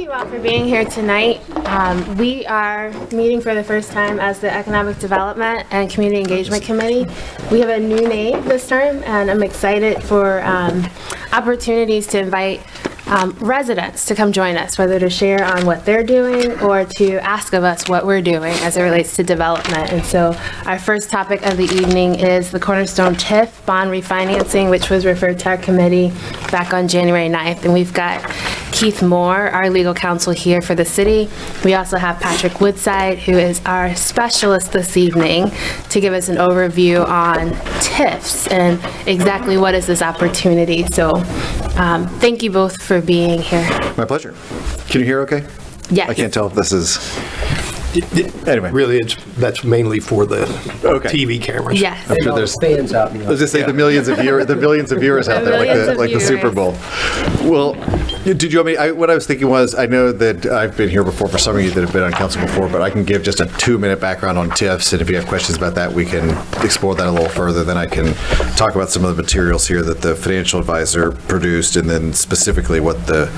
you all for being here tonight. We are meeting for the first time as the Economic Development and Community Engagement Committee. We have a new name this term, and I'm excited for opportunities to invite residents to come join us, whether to share on what they're doing or to ask of us what we're doing as it relates to development. And so our first topic of the evening is the Cornerstone TIF bond refinancing, which was referred to our committee back on January 9th. And we've got Keith Moore, our legal counsel here for the city. We also have Patrick Woodside, who is our specialist this evening, to give us an overview on TIFs and exactly what is this opportunity. So thank you both for being here. My pleasure. Can you hear okay? Yes. I can't tell if this is... Anyway. Really, that's mainly for the TV cameras. Yes. I'm sure there's fans out there. Let's just say the millions of viewers out there, like the Super Bowl. Well, did you want me? What I was thinking was, I know that I've been here before for some of you that have been on council before, but I can give just a 2-minute background on TIFs, and if you have questions about that, we can explore that a little further. Then I can talk about some of the materials here that the financial advisor produced, and then specifically what the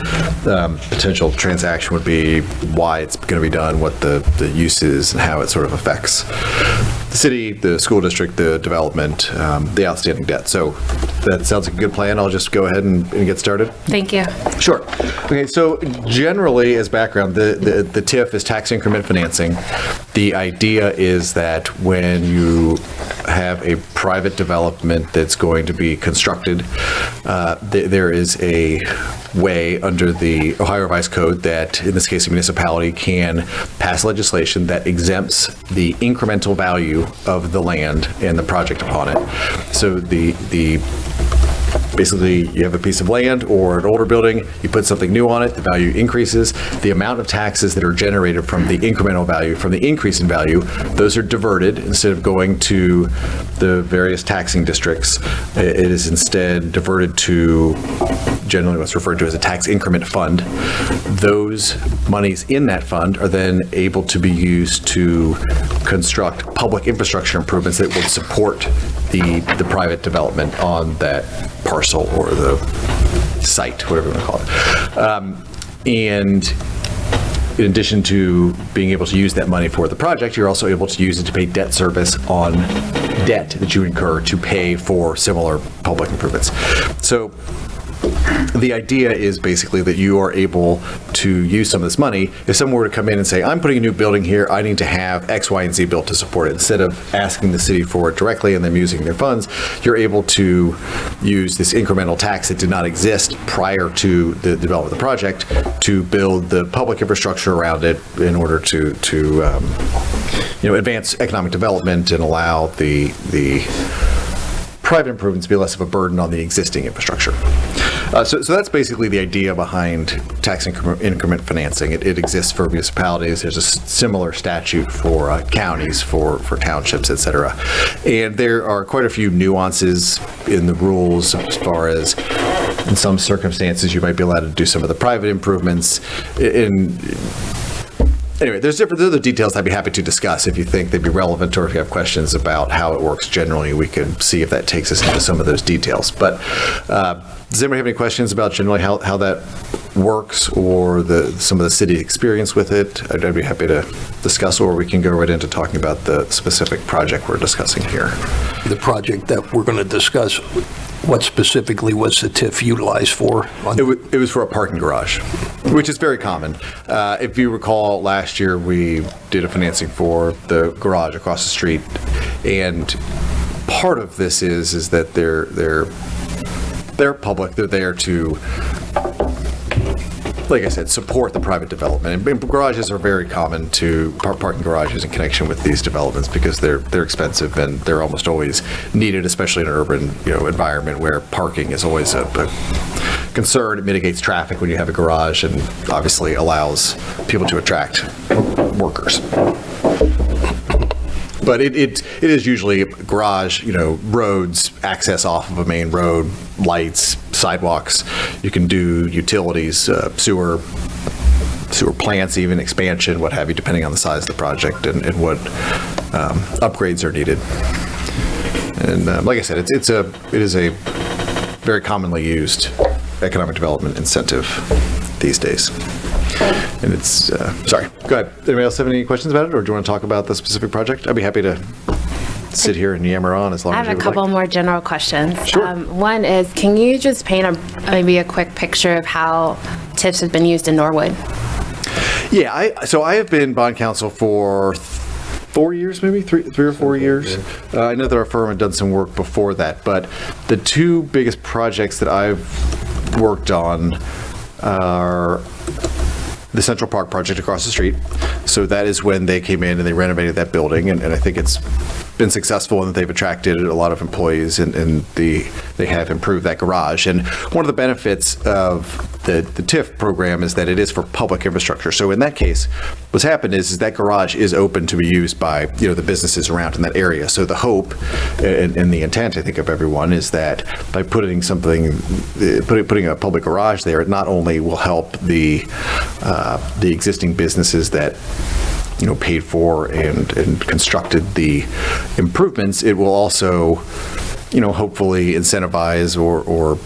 potential transaction would be, why it's going to be done, what the use is, and how it sort of affects the city, the school district, the development, the outstanding debt. So that sounds like a good plan. I'll just go ahead and get started. Thank you. Sure. Okay, so generally, as background, the TIF is tax increment financing. The idea is that when you have a private development that's going to be constructed, there is a way under the Ohio Revised Code that, in this case, a municipality can pass legislation that exempts the incremental value of the land and the project upon it. So basically, you have a piece of land or an older building, you put something new on it, the value increases. The amount of taxes that are generated from the incremental value, from the increase in value, those are diverted. Instead of going to the various taxing districts, it is instead diverted to generally what's referred to as a tax increment fund. Those monies in that fund are then able to be used to construct public infrastructure improvements that will support the private development on that parcel or the site, whatever you want to call it. And in addition to being able to use that money for the project, you're also able to use it to pay debt service on debt that you incur to pay for similar public improvements. So the idea is basically that you are able to use some of this money. If someone were to come in and say, I'm putting a new building here, I need to have X, Y, and Z built to support it, instead of asking the city for it directly and them using their funds, you're able to use this incremental tax that did not exist prior to the development of the project to build the public infrastructure around it in order to advance economic development and allow the private improvements to be less of a burden on the existing infrastructure. So that's basically the idea behind tax increment financing. It exists for municipalities. There's a similar statute for counties, for townships, et cetera. And there are quite a few nuances in the rules as far as, in some circumstances, you might be allowed to do some of the private improvements. Anyway, there's other details I'd be happy to discuss if you think they'd be relevant, or if you have questions about how it works generally, we can see if that takes us into some of those details. But does anybody have any questions about generally how that works, or some of the city experience with it? I'd be happy to discuss, or we can go right into talking about the specific project we're discussing here. The project that we're going to discuss, what specifically was the TIF utilized for? It was for a parking garage, which is very common. If you recall, last year we did a financing for the garage across the street, and part of this is that they're public. They're there to, like I said, support the private development. And garages are very common parking garages in connection with these developments because they're expensive and they're almost always needed, especially in an urban environment where parking is always a concern. It mitigates traffic when you have a garage, and obviously allows people to attract workers. But it is usually a garage, roads, access off of a main road, lights, sidewalks. You can do utilities, sewer plants, even expansion, what have you, depending on the size of the project and what upgrades are needed. And like I said, it is a very commonly used economic development incentive these days. And it's, sorry, go ahead. Anybody else have any questions about it, or do you want to talk about the specific project? I'd be happy to sit here and yammer on as long I as you have a would couple like. more general questions. Sure. One is, can you just paint maybe a quick picture of how TIFs have been used in Norwood? Yeah, so I have been bond counsel for 4 years, maybe three or 4 years. I know that our firm had done some work before that, but the two biggest projects that I've worked on are the Central Park project across the street. So that is when they came in and they renovated that building, and I think it's been successful and that they've attracted a lot of employees, and they have improved that garage. And one of the benefits of the TIF program is that it is for public infrastructure. So in that case, what's happened is that garage is open to be used by the businesses around in that area. So the hope and the intent, I think, of everyone is that by putting a public garage there, it not only will help the existing businesses that paid for and constructed the improvements, it will also hopefully incentivize or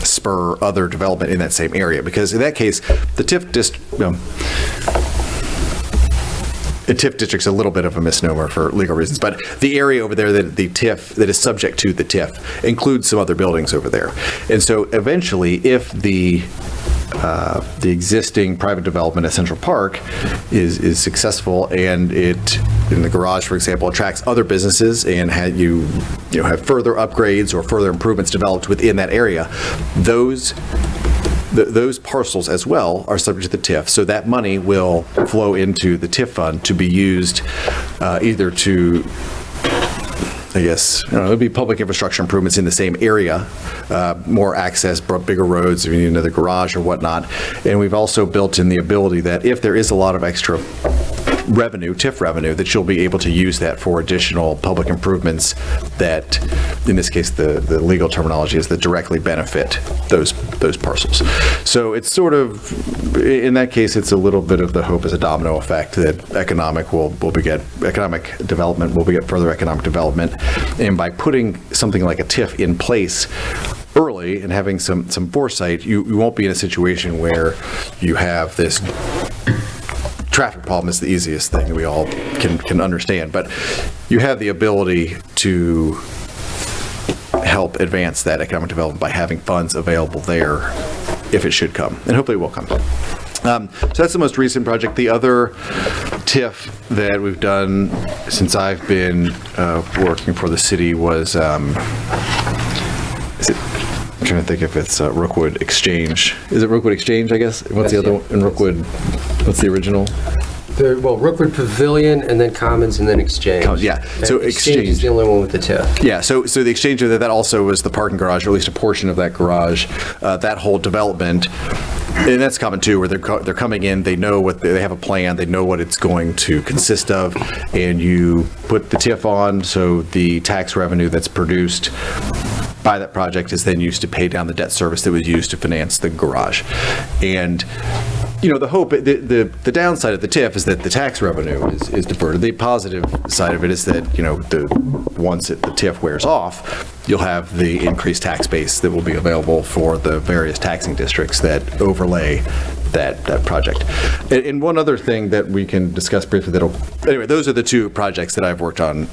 spur other development in that same area. Because in that case, the TIF district's a little bit of a misnomer for legal reasons, but the area over there that is subject to the TIF includes some other buildings over there. And so eventually, if the existing private development at Central Park is successful, and it, in the garage, for example, attracts other businesses, and you have further upgrades or further improvements developed within that area, those parcels as well are subject to the TIF. So that money will flow into the TIF fund to be used either to, I guess, it would be public infrastructure improvements in the same area, more access, bigger roads, if you need another garage or whatnot. And we've also built in the ability that if there is a lot of extra revenue, TIF revenue, that you'll be able to use that for additional public improvements that, in this case, the legal terminology is that directly benefit those parcels. So it's sort of, in that case, it's a little bit of the hope as a domino effect that economic development will beget further economic development. And by putting something like a TIF in place early and having some foresight, you won't be in a situation where you have this traffic problem is the easiest thing that we all can understand, but you have the ability to help advance that economic development by having funds available there if it should come, and hopefully it will come. So that's the most recent project. The other TIF that we've done since I've been working for the city was, I'm trying to think if it's Rookwood Exchange. Is it Rookwood Exchange, I guess? What's the other one? In Rookwood, what's the original? Rookwood Pavilion, and then Commons, and then Exchange. Yeah. And So Exchange is the only one with the TIF. Yeah, so the Exchange, that also was the parking garage, or at least a portion of that garage, that whole development. And that's common too, where they're coming in, they know what they have a plan, they know what it's going to consist of, and you put the TIF on, so the tax revenue that's produced by that project is then used to pay down the debt service that was used to finance the garage. And the hope, the downside of the TIF is that the tax revenue is diverted. The positive side of it is that, once the TIF wears off, you'll have the increased tax base that will be available for the various taxing districts that overlay that project. And one other thing that we can discuss briefly anyway, those are the two projects that I've worked on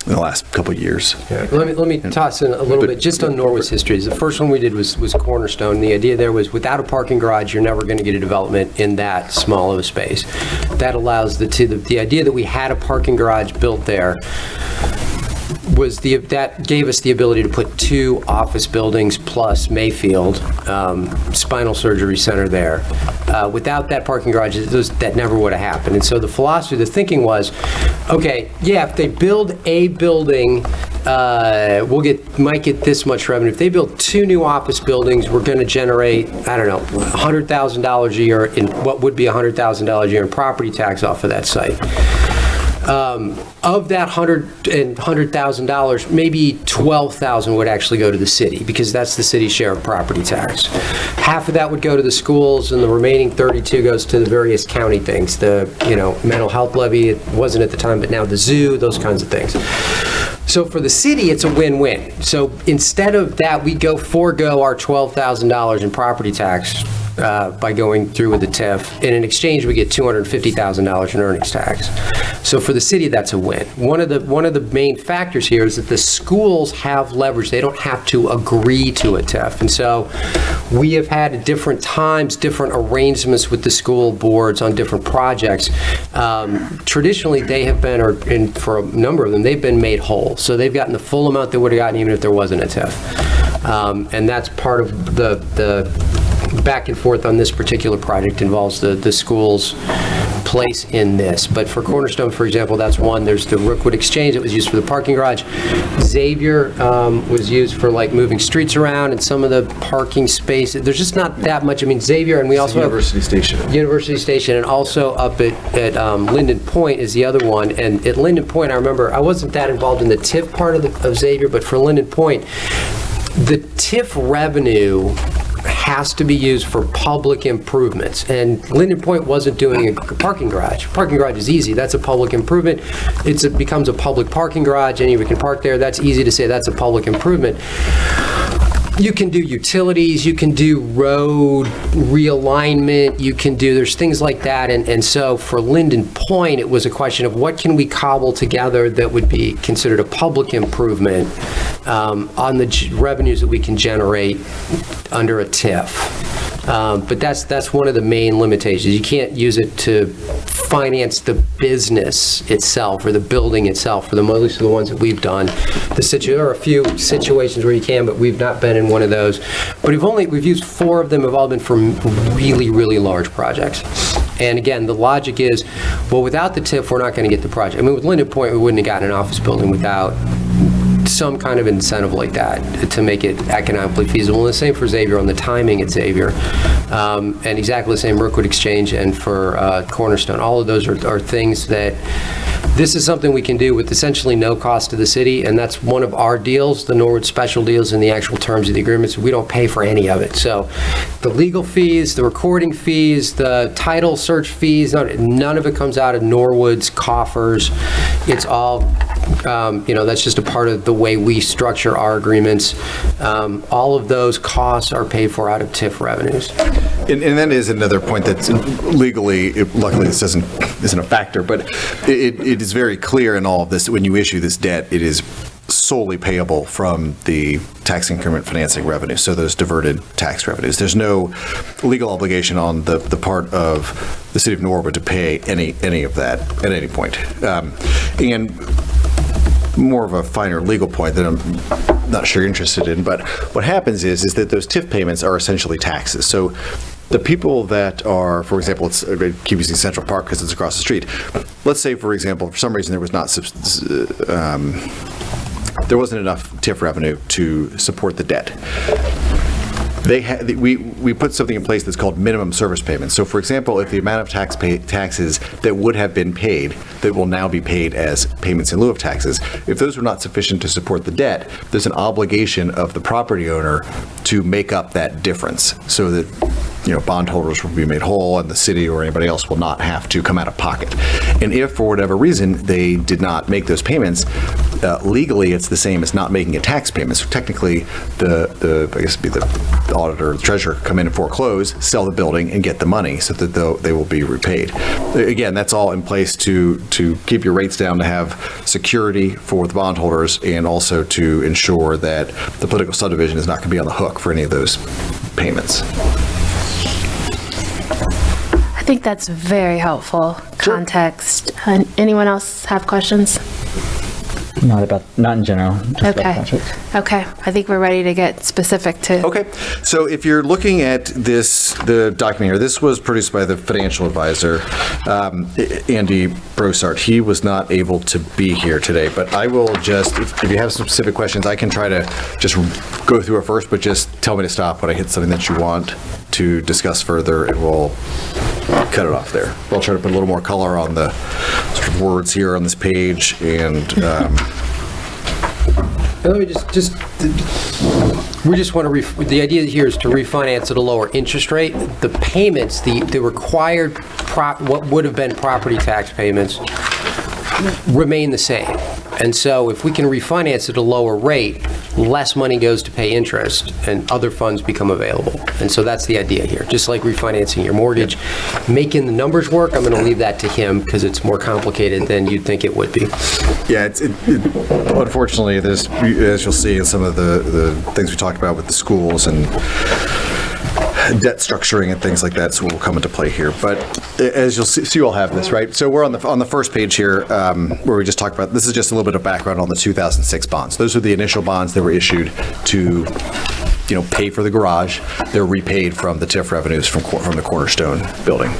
in the last couple of years. Yeah. Let me toss in a little bit just on Norwood's history. The first one we did was Cornerstone. The idea there was, without a parking garage, you're never going to get a development in that small of a space. That allows the idea that we had a parking garage built there that gave us the ability to put 2 office buildings plus Mayfield spinal surgery center there. Without that parking garage, that never would have happened. And so the philosophy, the thinking was, okay, yeah, if they build a building, might get this much revenue. If they build 2 new office buildings, we're going to generate, I don't know, $100,000 a year in what would be $100,000 a year in property tax off of that site. Of that $100,000, maybe $12,000 would actually go to the city, because that's the city's share of property tax. Half of that would go to the schools, and the remaining 32 goes to the various county things. The mental health levy, it wasn't at the time, but now the zoo, those kinds of things. So for the city, it's a win-win. So instead of that, we forego our $12,000 in property tax by going through with the TIF. And in exchange, we get $250,000 in earnings tax. So for the city, that's a win. One of the main factors here is that the schools have leverage. They don't have to agree to a TIF. And so we have had at different times, different arrangements with the school boards on different projects. Traditionally, they have been, and for a number of them, they've been made whole. So they've gotten the full amount they would have gotten even if there wasn't a TIF. And that's part of the back and forth on this particular project involves the school's place in this. But for Cornerstone, for example, that's one. There's the Rookwood Exchange that was used for the parking garage. Xavier was used for like moving streets around and some of the parking spaces. There's just not that much. I mean, Xavier, and we also University Station. University Station, and also up at Linden Point is the other one. And at Linden Point, I remember I wasn't that involved in the TIF part of Xavier, but for Linden Point, the TIF revenue has to be used for public improvements. And Linden Point wasn't doing a parking garage. Parking garage is easy. That's a public improvement. It becomes a public parking garage. Anyone can park there. That's easy to say that's a public improvement. You can do utilities, you can do road realignment, there's things like that. And so for Linden Point, it was a question of what can we cobble together that would be considered a public improvement on the revenues that we can generate under a TIF. But that's one of the main limitations. You can't use it to finance the business itself or the building itself, for most of the ones that we've done. There are a few situations where you can, but we've not been in one of those. But we've used 4 of them, have all been for really, really large projects. And again, the logic is, well, without the TIF, we're not going to get the project. I mean, with Linden Point, we wouldn't have gotten an office building without some kind of incentive like that to make it economically feasible. And the same for Xavier on the timing at Xavier. And exactly the same Rookwood Exchange and for Cornerstone. All of those are things that this is something we can do with essentially no cost to the city, and that's one of our deals, the Norwood special deals in the actual terms of the agreements. We don't pay for any of it. So the legal fees, the recording fees, the title search fees, none of it comes out of Norwood's coffers. It's all, that's just a part of the way we structure our agreements. All of those costs are paid for out of TIF revenues. And that is another point that's legally, luckily this isn't a factor, but it is very clear in all of this, when you issue this debt, it is solely payable from the tax increment financing revenue, so those diverted tax revenues. There's no legal obligation on the part of the city of Norwood to pay any of that at any point. And more of a finer legal point that I'm not sure you're interested in, but what happens is that those TIF payments are essentially taxes. So the people that are, for example, let's keep using Central Park because it's across the street. Let's say, for example, for some reason there wasn't enough TIF revenue to support the debt. We put something in place that's called minimum service payments. So, for example, if the amount of taxes that would have been paid that will now be paid as payments in lieu of taxes, if those were not sufficient to support the debt, there's an obligation of the property owner to make up that difference so that bondholders will be made whole and the city or anybody else will not have to come out of pocket. And if for whatever reason they did not make those payments, legally it's the same as not making a tax payment. So technically I guess it'd be the auditor or the treasurer come in and foreclose, sell the building and get the money so that they will be repaid. Again, that's all in place to keep your rates down, to have security for the bondholders, and also to ensure that the political subdivision is not going to be on the hook for any of those payments. I think that's very helpful context. Anyone else have questions? Not in general. Just about the project. Okay. I think we're ready to get specific to. Okay. So if you're looking at the document here, this was produced by the financial advisor, Andy Brosart. He was not able to be here today, but I will just, if you have some specific questions, I can try to just go through it first, but just tell me to stop when I hit something that you want to discuss further, and we'll cut it off there. I'll try to put a little more color on the sort of words here on this page, and let me we just want to, the idea here is to refinance at a lower interest rate. The payments, the required, what would have been property tax payments remain the same. And so if we can refinance at a lower rate, less money goes to pay interest and other funds become available. And so that's the idea here. Just like refinancing your mortgage, making the numbers work, I'm going to leave that to him because it's more complicated than you'd think it would be. Yeah, unfortunately, there's, as you'll see in some of the things we talked about with the schools and debt structuring and things like that, so will come into play here. But as you'll see, so you all have this, right? So we're on the first page here, where we just talked about, this is just a little bit of background on the 2006 bonds. Those are the initial bonds that were issued to, pay for the garage. They're repaid from the TIF revenues from the Cornerstone building.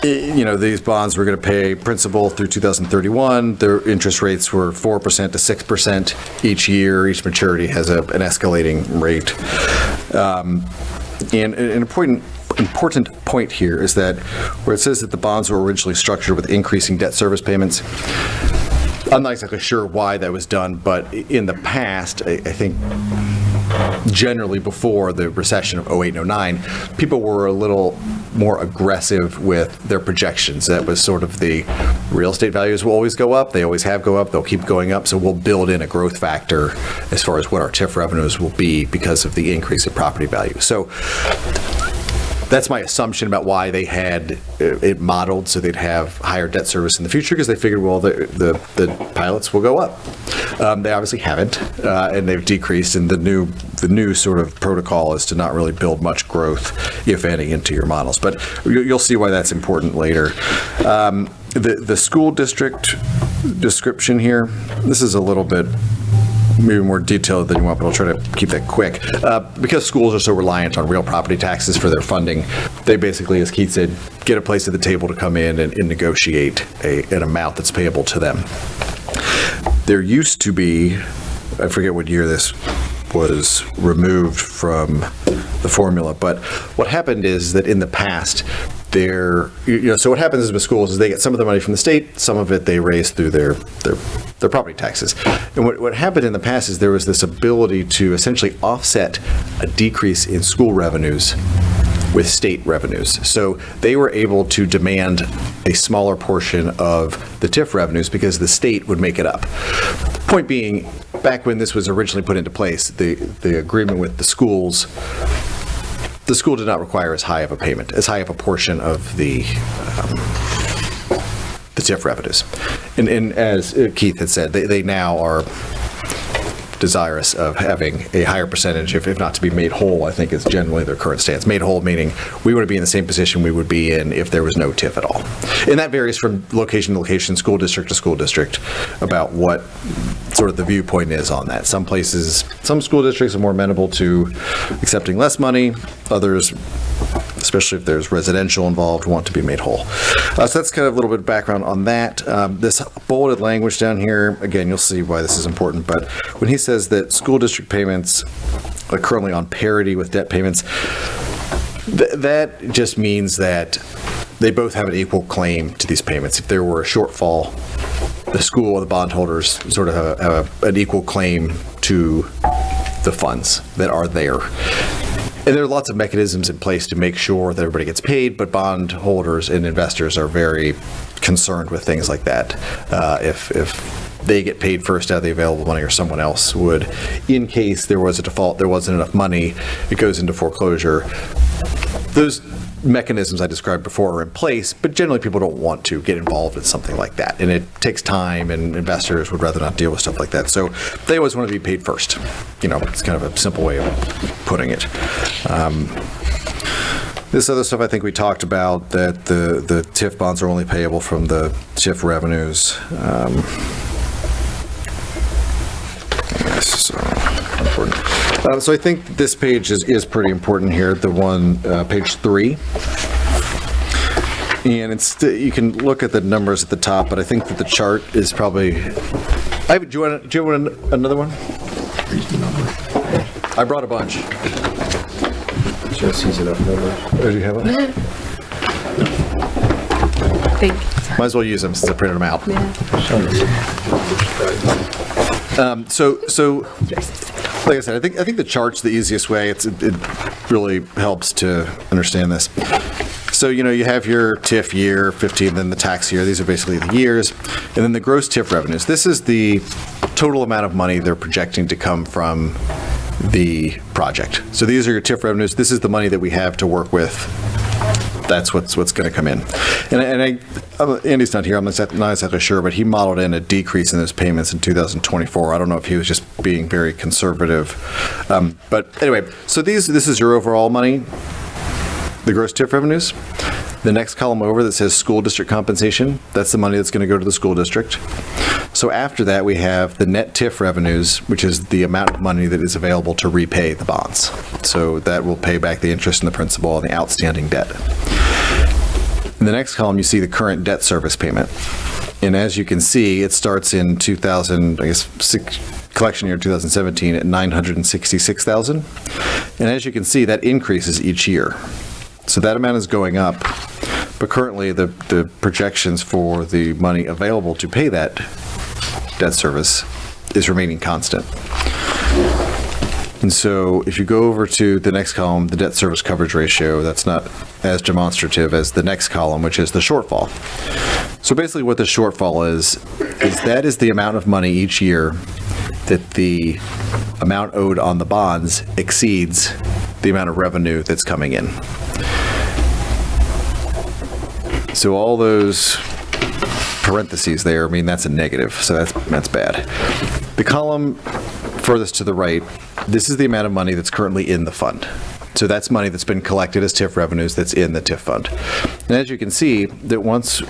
These bonds were going to pay principal through 2031. Their interest rates were 4% to 6% each year. Each maturity has an escalating rate. And an important point here is that where it says that the bonds were originally structured with increasing debt service payments, I'm not exactly sure why that was done, but in the past, I think generally before the recession of 08 and 09, people were a little more aggressive with their projections. That was sort of the real estate values will always go up. They always have go up. They'll keep going up. So we'll build in a growth factor as far as what our TIF revenues will be because of the increase in property value. So that's my assumption about why they had it modeled so they'd have higher debt service in the future, because they figured, well, the pilots will go up. They obviously haven't, and they've decreased. And the new sort of protocol is to not really build much growth, if any, into your models. But you'll see why that's important later. The school district description here, this is a little bit maybe more detailed than you want, but I'll try to keep that quick. Because schools are so reliant on real property taxes for their funding, they basically, as Keith said, get a place at the table to come in and negotiate an amount that's payable to them. There used to be, I forget what year this was removed from the formula, but what happened is that in the past, so what happens is with schools is they get some of the money from the state, some of it they raise through their property taxes. And what happened in the past is there was this ability to essentially offset a decrease in school revenues with state revenues. So they were able to demand a smaller portion of the TIF revenues because the state would make it up. Point being, back when this was originally put into place, the agreement with the schools, the school did not require as high of a payment, as high of a portion of the TIF revenues. And as Keith had said, they now are desirous of having a higher percentage, if not to be made whole, I think is generally their current stance. Made whole meaning we want to be in the same position we would be in if there was no TIF at all. And that varies from location to location, school district to school district, about what sort of the viewpoint is on that. Some places, some school districts are more amenable to accepting less money. Others, especially if there's residential involved, want to be made whole. So that's kind of a little bit of background on that. This bolded language down here, again, you'll see why this is important, but when he says that school district payments are currently on parity with debt payments, that just means that they both have an equal claim to these payments. If there were a shortfall, the school or the bondholders sort of have an equal claim to the funds that are there. And there are lots of mechanisms in place to make sure that everybody gets paid, but bondholders and investors are very concerned with things like that. If they get paid first out of the available money or someone else would, in case there was a default, there wasn't enough money, it goes into foreclosure. Those mechanisms I described before are in place, but generally people don't want to get involved in something like that. And it takes time, and investors would rather not deal with stuff like that. So they always want to be paid first. It's kind of a simple way of putting it. This other stuff I think we talked about, that the TIF bonds are only payable from the TIF revenues. Yes, so important. So I think this page is pretty important here, the one, page 3. And you can look at the numbers at the top, but I think that the chart is probably, do you want another one? I brought a bunch. Just use enough numbers. Oh, do you have one? Thank you. Might as well use them since I printed them out. Yeah. So like I said, I think the chart's the easiest way. It really helps to understand this. So, you have your TIF year, 15, then the tax year. These are basically the years. And then the gross TIF revenues. This is the total amount of money they're projecting to come from the project. So these are your TIF revenues. This is the money that we have to work with. That's what's going to come in. And Andy's not here. I'm not exactly sure, but he modeled in a decrease in those payments in 2024. I don't know if he was just being very conservative. But anyway, so this is your overall money, the gross TIF revenues. The next column over that says school district compensation, that's the money that's going to go to the school district. So after that, we have the net TIF revenues, which is the amount of money that is available to repay the bonds. So that will pay back the interest and the principal and the outstanding debt. In the next column, you see the current debt service payment. And as you can see, it starts in collection year 2017 at $966,000. And as you can see, that increases each year. So that amount is going up. But currently, the projections for the money available to pay that debt service is remaining constant. And so if you go over to the next column, the debt service coverage ratio, that's not as demonstrative as the next column, which is the shortfall. So basically what the shortfall is that is the amount of money each year that the amount owed on the bonds exceeds the amount of revenue that's coming in. So all those parentheses there, that's a negative, so that's bad. The column furthest to the right, this is the amount of money that's currently in the fund. So that's money that's been collected as TIF revenues that's in the TIF fund. And as you can see, that once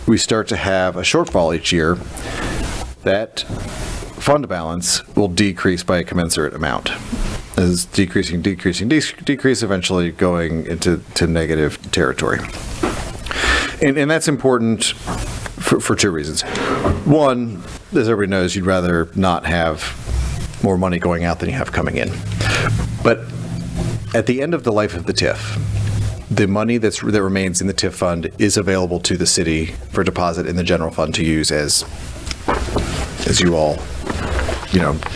we start to have a shortfall each year, that fund balance will decrease by a commensurate amount. As decrease, eventually going into negative territory. And that's important for two reasons. One, as everybody knows, you'd rather not have more money going out than you have coming in. But at the end of the life of the TIF, the money that remains in the TIF fund is available to the city for deposit in the general fund to use as you all,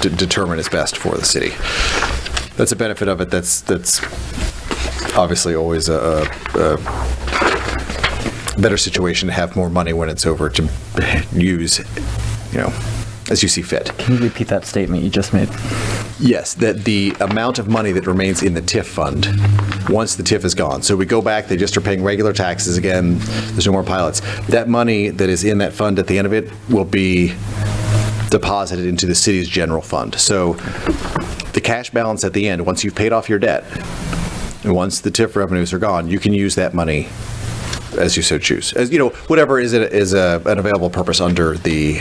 determine is best for the city. That's a benefit of it. That's obviously always a better situation to have more money when it's over to use, as you see fit. Can you repeat that statement you just made? Yes, that the amount of money that remains in the TIF fund once the TIF is gone. So we go back, they just are paying regular taxes again, there's no more pilots. That money that is in that fund at the end of it will be deposited into the city's general fund. So the cash balance at the end, once you've paid off your debt, and once the TIF revenues are gone, you can use that money as you so choose. As whatever is an available purpose under the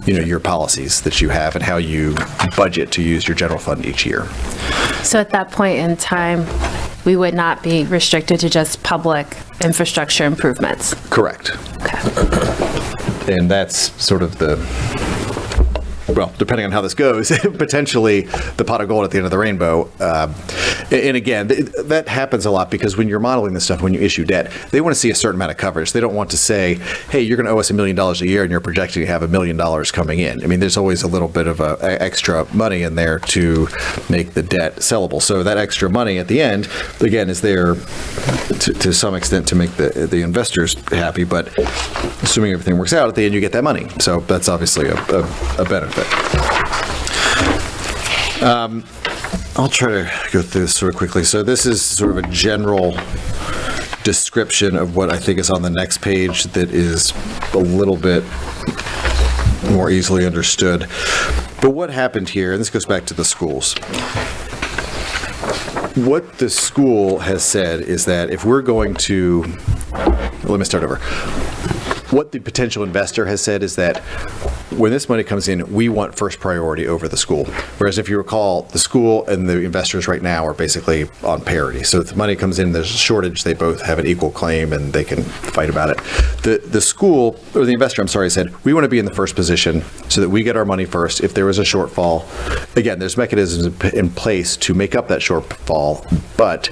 your policies that you have and how you budget to use your general fund each year. So at that point in time, we would not be restricted to just public infrastructure improvements? Correct. Okay. And that's sort of well, depending on how this goes, potentially the pot of gold at the end of the rainbow. And again, that happens a lot because when you're modeling this stuff, when you issue debt, they want to see a certain amount of coverage. They don't want to say, hey, you're going to owe us $1 million a year and you're projecting to have $1 million coming in. There's always a little bit of extra money in there to make the debt sellable. So that extra money at the end, again, is there to some extent to make the investors happy, but assuming everything works out, at the end you get that money. So that's obviously a benefit. I'll try to go through this sort of quickly. So this is sort of a general description of what I think is on the next page that is a little bit more easily understood. But what happened here, and this goes back to the schools. What the school has said is that if we're going to, let me start over. What the potential investor has said is that when this money comes in, we want first priority over the school. Whereas if you recall, the school and the investors right now are basically on parity. So if the money comes in, there's a shortage, they both have an equal claim and they can fight about it. The school, or the investor, said, we want to be in the first position so that we get our money first. If there was a shortfall, again, there's mechanisms in place to make up that shortfall, but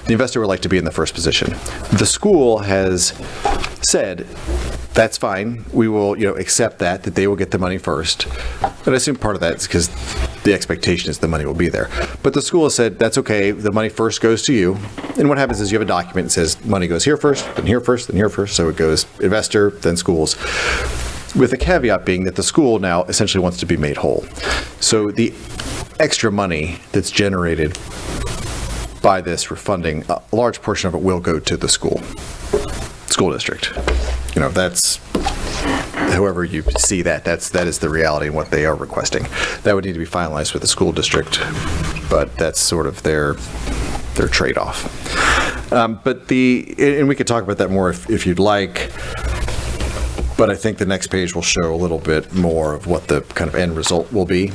the investor would like to be in the first position. The school has said that's fine. We will, accept that they will get the money first. But I assume part of that is because the expectation is the money will be there. But the school has said, that's okay, the money first goes to you. And what happens is you have a document that says money goes here first, then here first, then here first. So it goes investor, then schools. With the caveat being that the school now essentially wants to be made whole. So the extra money that's generated by this for funding, a large portion of it will go to the school district. That's however you see that is the reality and what they are requesting. That would need to be finalized with the school district, but that's sort of their trade-off. And we could talk about that more if you'd like. But I think the next page will show a little bit more of what the kind of end result will be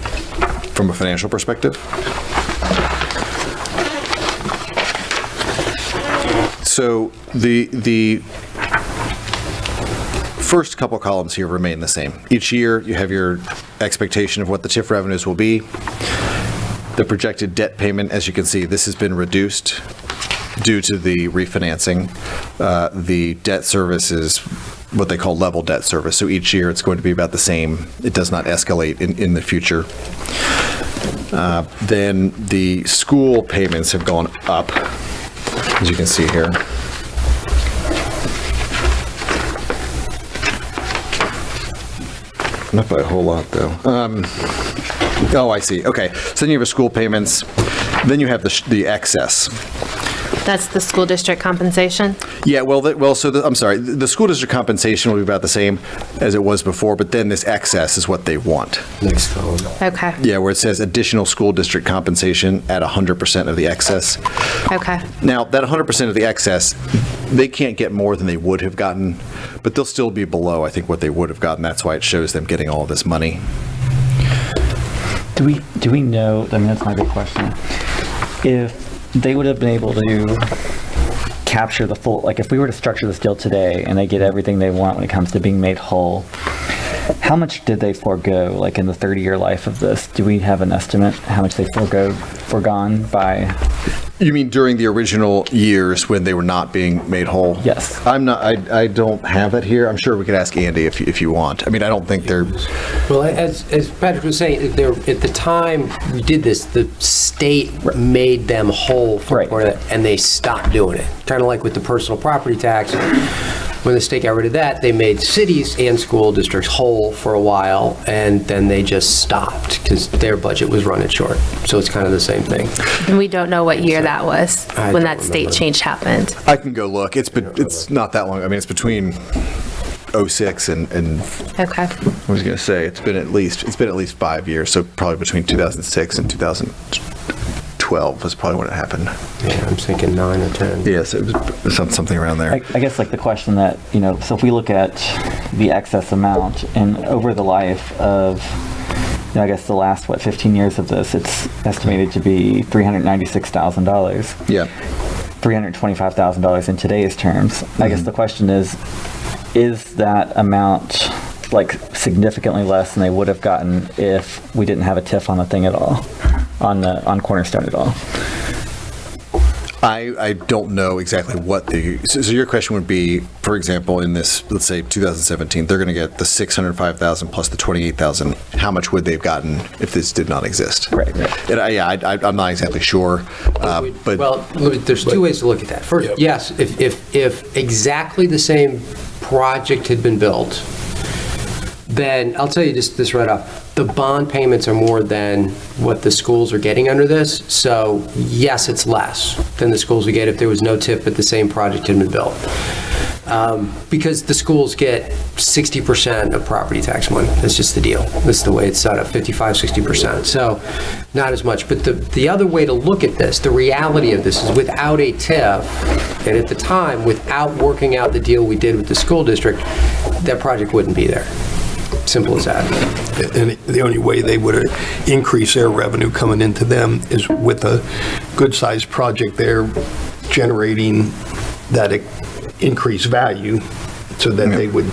from a financial perspective. So the first couple columns here remain the same. Each year you have your expectation of what the TIF revenues will be. The projected debt payment, as you can see, this has been reduced due to the refinancing. The debt service is what they call level debt service. So each year it's going to be about the same. It does not escalate in the future. Then the school payments have gone up, as you can see here. Not by a whole lot, though. Oh, I see. Okay. So then you have school payments. Then you have the excess. That's the school district compensation? Yeah, I'm sorry. The school district compensation will be about the same as it was before, but then this excess is what they want. Next column. Okay. Yeah, where it says additional school district compensation at 100% of the excess. Okay. Now, that 100% of the excess, they can't get more than they would have gotten, but they'll still be below, I think, what they would have gotten. That's why it shows them getting all this money. Do we know, that's my big question, if they would have been able to capture the full, like if we were to structure this deal today and they get everything they want when it comes to being made whole, how much did they forego, like in the 30-year life of this? Do we have an estimate how much they foregone by? You mean during the original years when they were not being made whole? Yes. I don't have it here. I'm sure we could ask Andy if you want. I mean, I don't think they're... Well, as Patrick was saying, at the time we did this, the state made them whole for Right. part of that, and they stopped doing it. Kind of like with the personal property tax. When the state got rid of that, they made cities and school districts whole for a while, and then they just stopped because their budget was running short. So it's kind of the same thing. And we don't know what year that was I when don't that state remember. change happened. I can go look. It's not that long. I mean, it's between 06 and Okay. I was going to say it's been at least 5 years. So probably between 2006 and 2012 was probably when it happened. Yeah, I'm thinking 9 or 10. Yes, it was something around there. I guess like the question that, so if we look at the excess amount and over the life of, I guess the last, 15 years of this, it's estimated to be $396,000. Yeah. $325,000 in today's terms. I guess the question is that amount like significantly less than they would have gotten if we didn't have a TIF on the thing at all, on Cornerstone at all? I don't know exactly what so your question would be, for example, in this, let's say 2017, they're going to get the $605,000 plus the $28,000. How much would they've gotten if this did not exist? Right. And I'm not exactly sure, but Well, there's two ways to look at that. First, Yep. yes, if exactly the same project had been built, then I'll tell you just this right off. The bond payments are more than what the schools are getting under this. So yes, it's less than the schools would get if there was no TIF but the same project had been built. Because the schools get 60% of property tax money. That's just the deal. That's the way it's set up, 55, 60%. So not as much. But the other way to look at this, the reality of this is without a TIF, and at the time, without working out the deal we did with the school district, that project wouldn't be there. Simple as that. And the only way they would increase their revenue coming into them is with a good-sized project there generating that increased value so that they would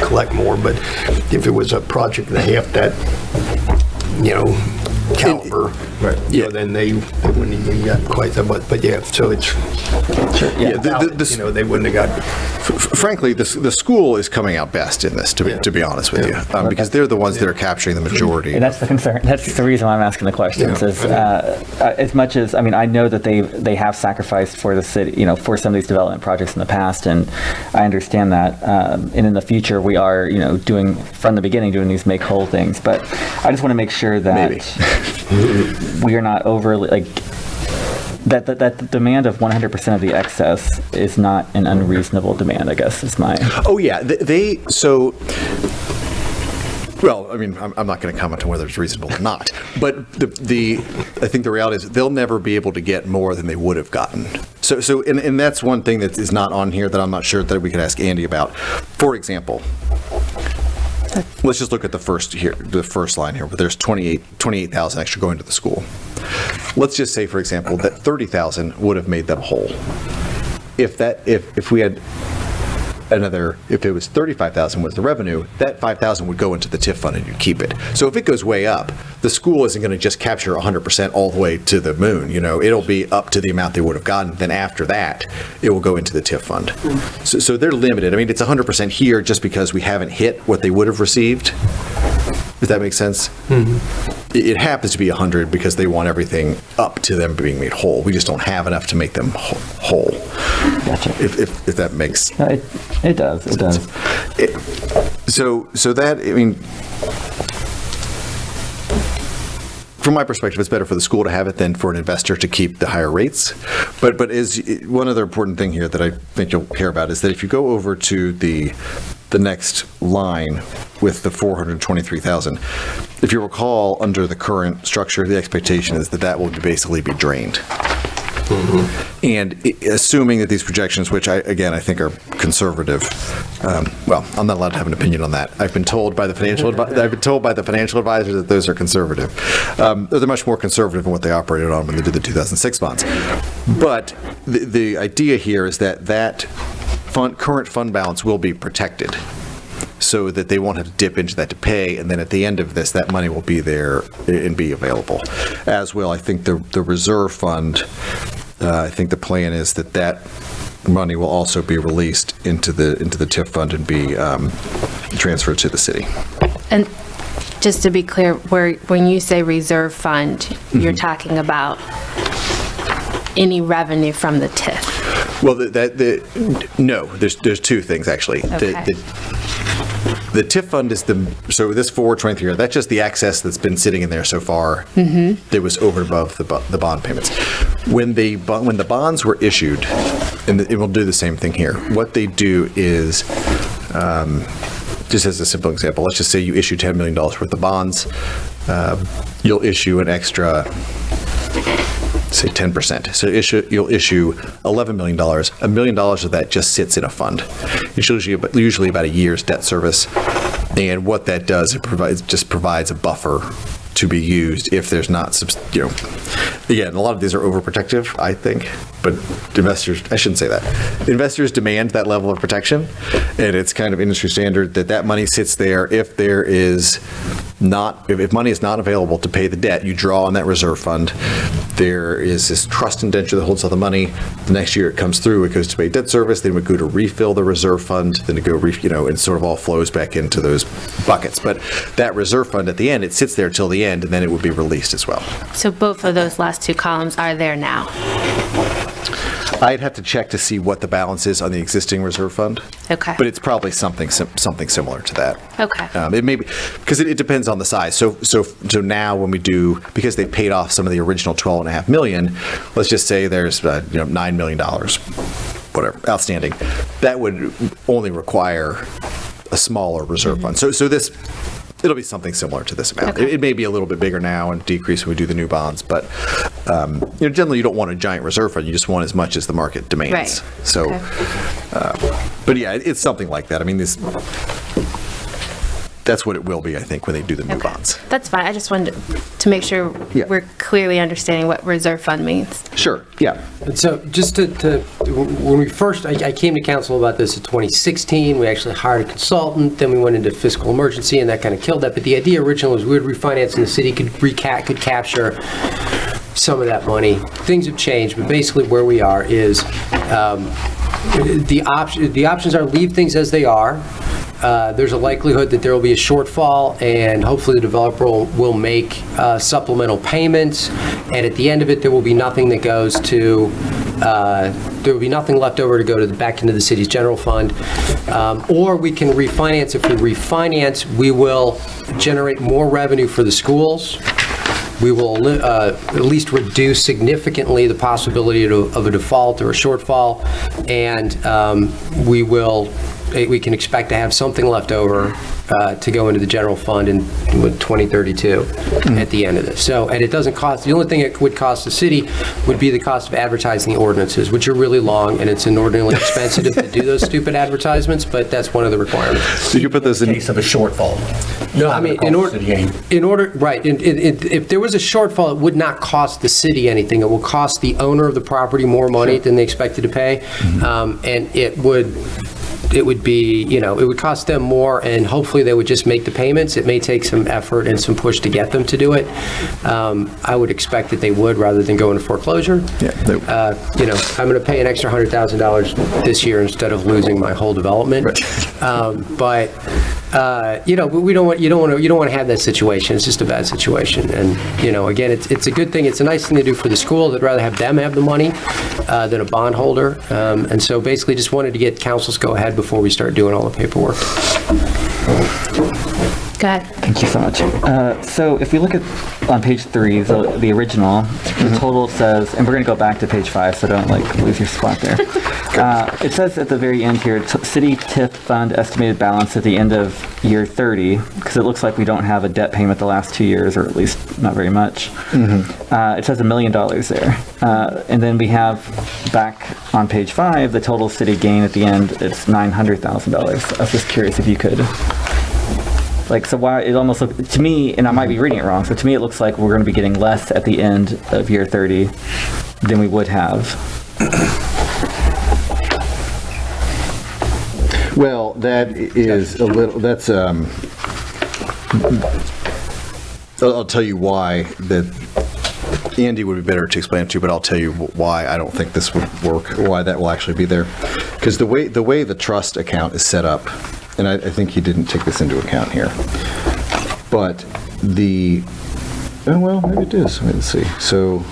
collect more. But if it was a project and a half that, caliber, Yeah. then they wouldn't even got quite that much. But yeah, so it's, Yeah, they wouldn't have got. frankly, the school is coming out best in this, to be honest with you, because they're the ones that are capturing the majority. And that's the concern. That's the reason why I'm asking the questions. Is as much as I know that they have sacrificed for the city, for some of these development projects in the past, and I understand that. And in the future, we are, doing from the beginning doing these make whole things. But I just want to make sure that we are not overly that the demand of 100% of the excess is not an unreasonable demand, I guess, is my... Oh, yeah. Well, I'm not going to comment on whether it's reasonable or not, but I think the reality is they'll never be able to get more than they would have gotten. And that's one thing that is not on here that I'm not sure that we could ask Andy about. For example, let's just look at the first line here, where there's 28,000 extra going to the school. Let's just say, for example, that 30,000 would have made them whole. If we had if it was 35,000 was the revenue, that 5,000 would go into the TIF fund and you'd keep it. So if it goes way up, the school isn't going to just capture 100% all the way to the moon. It'll be up to the amount they would have gotten. Then after that, it will go into the TIF fund. So they're limited. It's 100% here just because we haven't hit what they would have received. Does that make sense? Mm-hmm. It happens to be 100 because they want everything up to them being made whole. We just don't have enough to make them whole. Gotcha. If that makes... It does. It does. So that, from my perspective, it's better for the school to have it than for an investor to keep the higher rates. But is one other important thing here that I think you'll hear about is that if you go over to the next line with the 423,000, if you recall, under the current structure, the expectation is that will basically be drained. Mm-hmm. And assuming that these projections, which I think are conservative, I'm not allowed to have an opinion on that. I've been told by the financial advisors that those are conservative. They're much more conservative than what they operated on when they did the 2006 bonds. But the idea here is that current fund balance will be protected, so that they won't have to dip into that to pay, and then at the end of this, that money will be there and be available. As well, I think the reserve fund, I think the plan is that money will also be released into the TIF fund and be transferred to the city. And just to be clear, when you say reserve fund, you're talking about any revenue from the TIF? Well, no, there's two things actually. Okay. The TIF fund is so this 423, that's just the excess that's been sitting in there so far. Mm-hmm. That was over and above the bond payments. When the bonds were issued, and it will do the same thing here. What they do is, just as a simple example, let's just say you issue $10 million worth of bonds. You'll issue an extra, say 10%. So you'll issue $11 million. $1 million of that just sits in a fund. It's usually about a year's debt service. And what that does, it provides a buffer to be used if there's not, again, a lot of these are overprotective, I think, but investors, I shouldn't say that. Investors demand that level of protection, and it's kind of industry standard that money sits there. If money is not available to pay the debt, you draw on that reserve fund. There is this trust indenture that holds all the money. The next year it comes through, it goes to pay debt service, then it would go to refill the reserve fund, then it go, it sort of all flows back into those buckets. But that reserve fund at the end, it sits there till the end, and then it would be released as well. So both of those last two columns are there now? I'd have to check to see what the balance is on the existing reserve fund. Okay. But it's probably something similar to that. Okay. It may be, because it depends on the size. So now when we do, because they paid off some of the original $12.5 million, let's just say there's $9 million, whatever, outstanding. That would only require a smaller reserve fund. So this, it'll be something similar to this amount. Okay. It may be a little bit bigger now and decrease when we do the new bonds, but generally you don't want a giant reserve fund. You just want as much as the market demands. Right. So, Okay. but yeah, it's something like that. That's what it will be, I think, when they do the new bonds. That's fine. I just wanted to make sure Yeah. we're clearly understanding what reserve fund means. Sure, yeah. And so just to when we first, I came to council about this in 2016, we actually hired a consultant, then we went into fiscal emergency, and that kind of killed that. But the idea originally was we would refinance and the city could capture some of that money. Things have changed, but basically where we are is the options are leave things as they are. There's a likelihood that there will be a shortfall, and hopefully the developer will make supplemental payments, and at the end of it, there will be nothing that goes to, there will be nothing left over to go back into the city's general fund. Or we can refinance. If we refinance, we will generate more revenue for the schools. We will at least reduce significantly the possibility of a default or a shortfall, and we can expect to have something left over to go into the general fund in 2032 at the end of this. So, and it doesn't cost, the only thing it would cost the city would be the cost of advertising the ordinances, which are really long, and it's inordinately expensive to do those stupid advertisements, but that's one of the requirements. So you put those in. Case of a shortfall. No, I mean, if there was a shortfall, it would not cost the city anything. It will cost the owner of the property more money than they expected to pay, and it would be, it would cost them more, and hopefully they would just make the payments. It may take some effort and some push to get them to do it. I would expect that they would, rather than go into foreclosure. Yeah, I'm going to pay an extra $100,000 this year instead of losing my whole development. But we don't want to have that situation. It's just a bad situation. And again, it's a good thing. It's a nice thing to do for the school. I'd rather have them have the money than a bondholder. And so basically, just wanted to get council's go ahead before we start doing all the paperwork. Go ahead. Thank you so much. So if we look at on page 3, the original, the total says, and we're going to go back to page 5, so don't lose your spot there. It says at the very end here, city TIF fund estimated balance at the end of year 30, because it looks like we don't have a debt payment the last 2 years, or at least not very much. It says $1 million there. And then we have back on page 5, the total city gain at the end, it's $900,000. I was just curious if you could... so why it almost looks to me, and I might be reading it wrong, so to me it looks like we're going to be getting less at the end of year 30 than we would have. Well, that is a little, that's, I'll tell you why that Andy would be better to explain it to, but I'll tell you why I don't think this would work, or why that will actually be there. Because the way the trust account is set up, and I think he didn't take this into account here, but maybe it is. Let's see. So,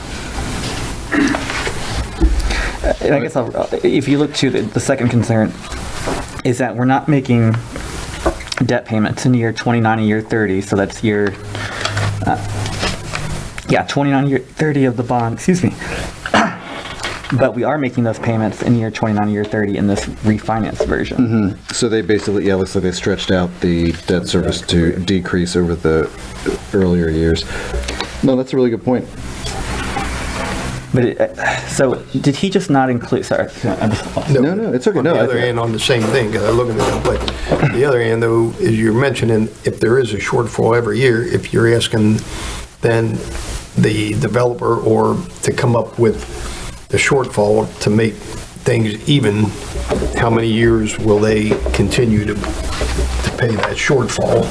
And I guess if you look to the second concern, is that we're not making debt payments in year 29 and year 30, so that's year 29 year 30 of the bond, excuse me. But we are making those payments in year 29 and year 30 in this refinance version. So they basically, looks like they stretched out the debt service to decrease over the earlier years. No, that's a really good point. But so did he just not include? Sorry, I'm just. No, it's okay. On the other hand, on the same thing, because I look at it, but the other hand, though, is you're mentioning if there is a shortfall every year, if you're asking then the developer or to come up with the shortfall to make things even, how many years will they continue to pay that shortfall?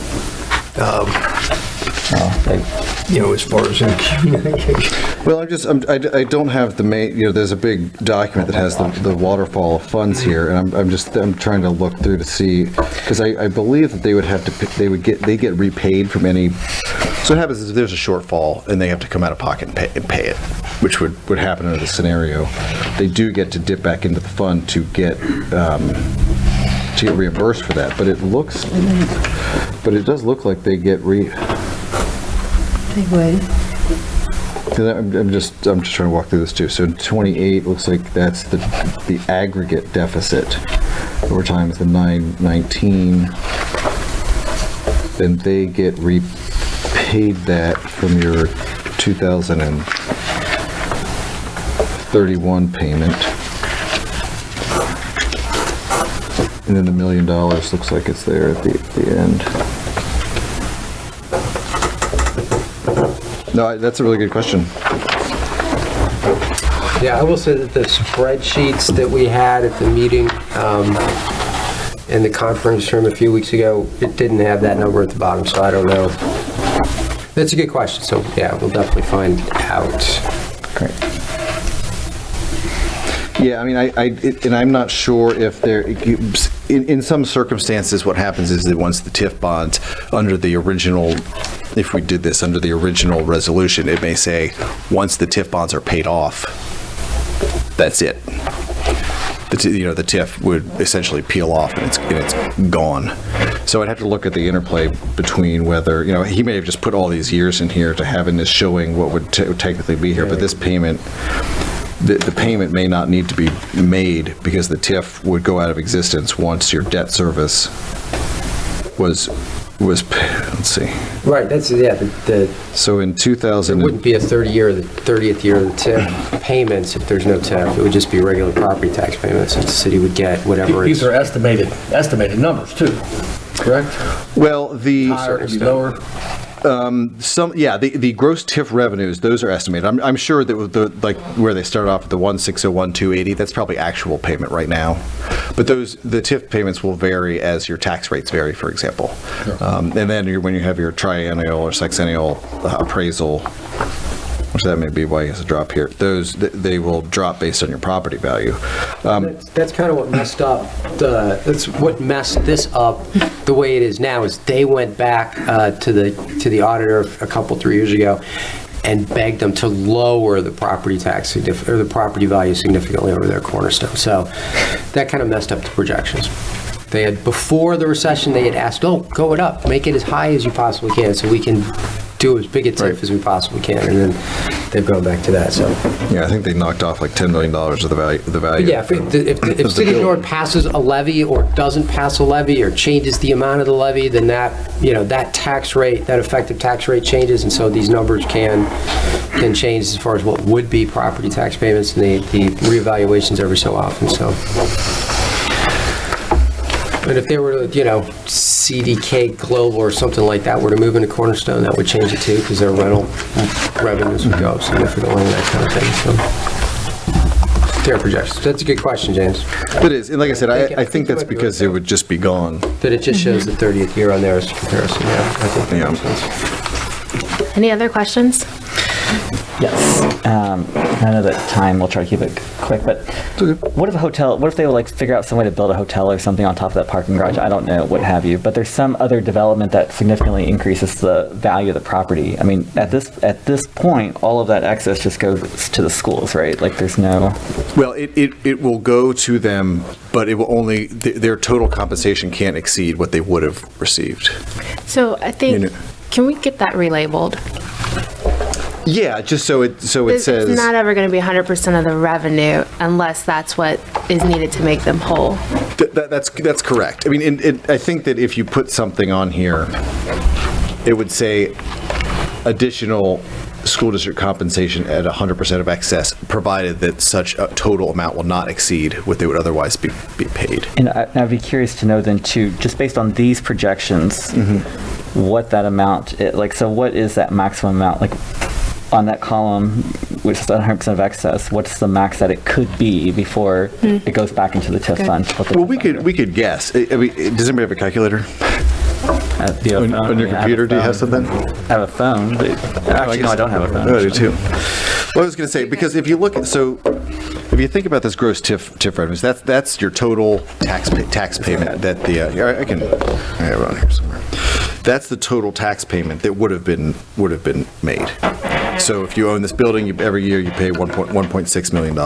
As far as in communication. Well, I don't have the main, there's a big document that has the waterfall of funds here, and I'm trying to look through to see, because I believe that they would have to, they get repaid from any, so what happens is if there's a shortfall and they have to come out of pocket and pay it, which would happen under the scenario, they do get to dip back into the fund to get reimbursed for that, but it does look like they get They would. I'm just trying to walk through this too. So 28 looks like that's the aggregate deficit over time is the 919. Then they get repaid that from your 2031 payment. And then the $1 million looks like it's there at the end. No, that's a really good question. Yeah, I will say that the spreadsheets that we had at the meeting in the conference room a few weeks ago, it didn't have that number at the bottom, so I don't know. That's a good question, so yeah, we'll definitely find out. Great. Yeah, I mean, and I'm not sure if in some circumstances, what happens is that once the TIF bonds under the original, if we did this under the original resolution, it may say, once the TIF bonds are paid off, that's it. The TIF would essentially peel off and it's gone. So I'd have to look at the interplay between whether, he may have just put all these years in here to having this showing what would technically be here, but this payment, the payment may not need to be made because the TIF would go out of existence once your debt service was let's see. Right, that's, So in it 2000, wouldn't be a 30th year of the TIF payments if there's no TIF. It would just be regular property tax payments, and the city would get whatever These it's... are estimated numbers too, correct? well, the Higher, could be lower. the gross TIF revenues, those are estimated. I'm sure that with where they started off at the 1601280, that's probably actual payment right now. But the TIF payments will vary as your tax rates vary, for example. Sure. And then when you have your triennial or sexennial appraisal, which that may be why he has a drop here, they will drop based on your property value. That's kind of what messed up that's what messed this up the way it is now, is they went back to the auditor a couple, 3 years ago and begged them to lower the property tax or the property value significantly over their cornerstone. So that kind of messed up the projections. They had, before the recession, they had asked, go it up, make it as high as you possibly can so we can do as big a TIF as we possibly can, and then they've gone back to that. So Yeah, I think they knocked off like $10 million of the value. yeah, if City of Norwood passes a levy or doesn't pass a levy or changes the amount of the levy, then that tax rate, that effective tax rate changes, and so these numbers can change as far as what would be property tax payments and the reevaluations every so often. So. And if they were to, CDK Global or something like that were to move into Cornerstone, that would change it too, because their rental revenues would go up significantly and that kind of thing. So, their projections. That's a good question, James. It is, and like I said, I think that's because it would just be gone. That it just shows the 30th year on there as a comparison. Yeah, I think that makes sense. Any other questions? Yes. I know that time, we'll try to keep it quick, but what if they would figure out some way to build a hotel or something on top of that parking garage? I don't know, what have you, but there's some other development that significantly increases the value of the property. I mean, at this point, all of that excess just goes to the schools, right? There's no... Well, it will go to them, but it will only, their total compensation can't exceed what they would have received. So I think, can we get that relabeled? Yeah, just so it says... It's not ever going to be 100% of the revenue unless that's what is needed to make them whole. That's correct. I mean, I think that if you put something on here, it would say additional school district compensation at 100% of excess, provided that such a total amount will not exceed what they would otherwise be paid. And I'd be curious to know then too, just based on these projections, what that amount is. So what is that maximum amount? On that column, which is 100% of excess, what's the max that it could be before it goes back into the TIF fund? Well, we could guess. I mean, does anybody have a calculator? On your computer, do you have something? I have a phone. But actually, no, I don't have a phone. I do too. Well, I was going to say, because if you look at, if you think about this gross TIF revenues, that's your total tax payment that I have it on here somewhere. That's the total tax payment that would have been made. So if you own this building, every year you pay $1.6 million.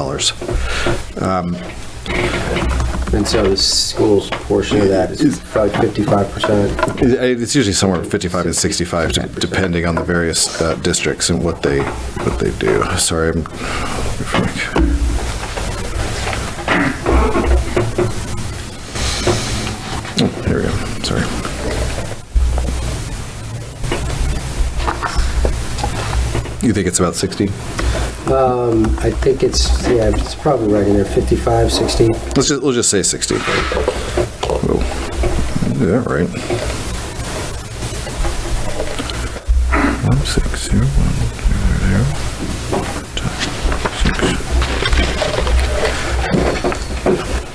And so the school's portion of that is probably 55%. It's usually somewhere 55 and 65, depending on the various districts and what they do. Sorry, here we go. Sorry. You think it's about 60? I think it's probably right in there, 55, 60. We'll just say 60. Whoa. Is that right?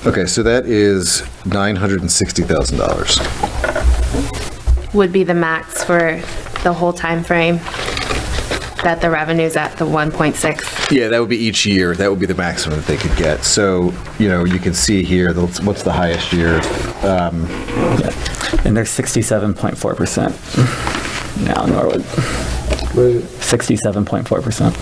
Okay, so that is $960,000. Would be the max for the whole time frame that the revenue's at the 1.6. Yeah, that would be each year. That would be the maximum that they could get. So, you can see here, what's the highest year? And they're 67.4% now in Norwood. 67.4%.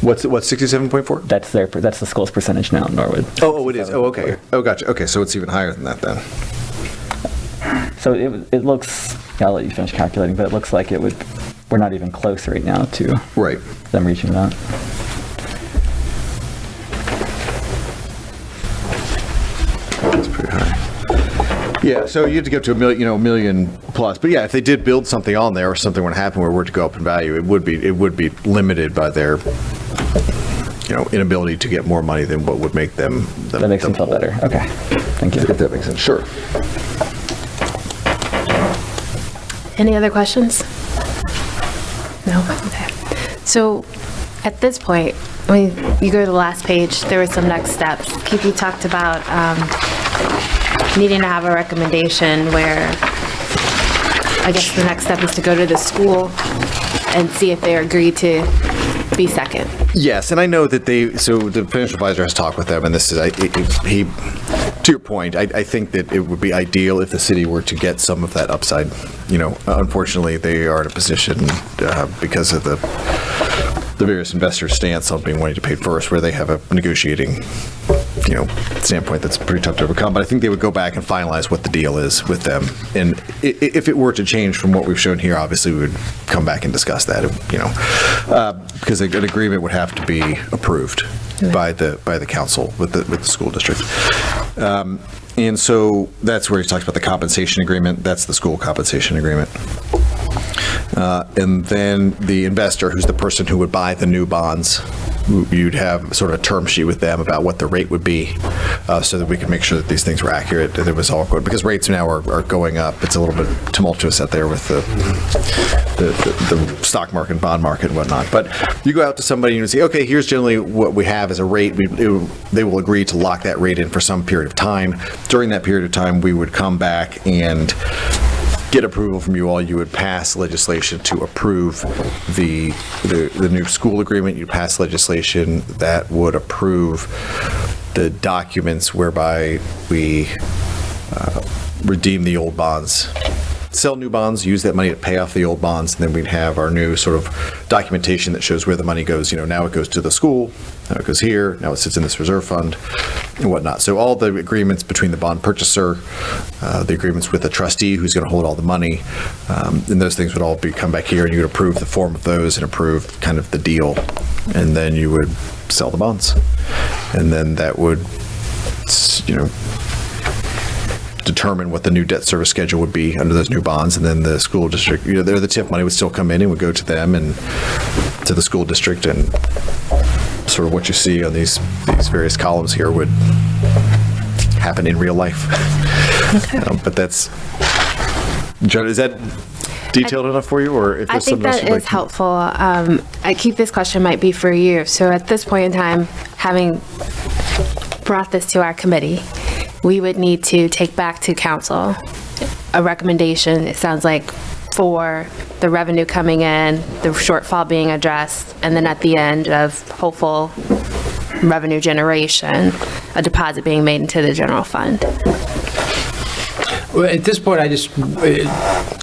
What's 67.4? That's the school's percentage now in Norwood. Oh, it is. Oh, okay. Oh, gotcha. Okay, so it's even higher than that then. So it looks, I'll let you finish calculating, but it looks like we're not even close right now to Right. them reaching that. That's pretty high. Yeah, so you have to get to a million plus. But yeah, if they did build something on there or something would happen where it were to go up in value, it would be limited by their inability to get more money than what would make them. That makes them feel whole. better. Okay. Thank you. If that makes sense. Sure. Any other questions? No? Okay. So at this point, when you go to the last page, there were some next steps. Keith, you talked about needing to have a recommendation where I guess the next step is to go to the school and see if they agree to be second. Yes, and I know that so the financial advisor has talked with them, and this is, to your point, I think that it would be ideal if the city were to get some of that upside. Unfortunately, they are in a position because of the various investors' stance on being wanting to pay first, where they have a negotiating, standpoint that's pretty tough to overcome. But I think they would go back and finalize what the deal is with them. And if it were to change from what we've shown here, obviously we would come back and discuss that, because an agreement would have to be approved by the council with the school district. And so that's where he talks about the compensation agreement. That's the school compensation agreement. And then the investor, who's the person who would buy the new bonds, you'd have sort of a term sheet with them about what the rate would be, so that we could make sure that these things were accurate and it was all good. Because rates now are going up. It's a little bit tumultuous out there with the stock market and bond market and whatnot. But you go out to somebody and you say, okay, here's generally what we have as a rate. They will agree to lock that rate in for some period of time. During that period of time, we would come back and get approval from you all. You would pass legislation to approve the new school agreement. You'd pass legislation that would approve the documents whereby we redeem the old bonds, sell new bonds, use that money to pay off the old bonds, and then we'd have our new sort of documentation that shows where the money goes. Now it goes to the school, now it goes here, now it sits in this reserve fund, and whatnot. So all the agreements between the bond purchaser, the agreements with the trustee who's going to hold all the money, and those things would all come back here, and you would approve the form of those and approve kind of the deal, and then you would sell the bonds. And then that would, determine what the new debt service schedule would be under those new bonds, and then the school district, the TIF money would still come in and would go to them and to the school district, and sort of what you see on these various columns here would happen in real life. Okay. But that's, John, is that detailed enough for you, or if I there's think something else that you'd is like? helpful. I keep this question might be for you. So at this point in time, having brought this to our committee, we would need to take back to council a recommendation, it sounds like, for the revenue coming in, the shortfall being addressed, and then at the end of hopeful revenue generation, a deposit being made into the general fund. Well, at this point,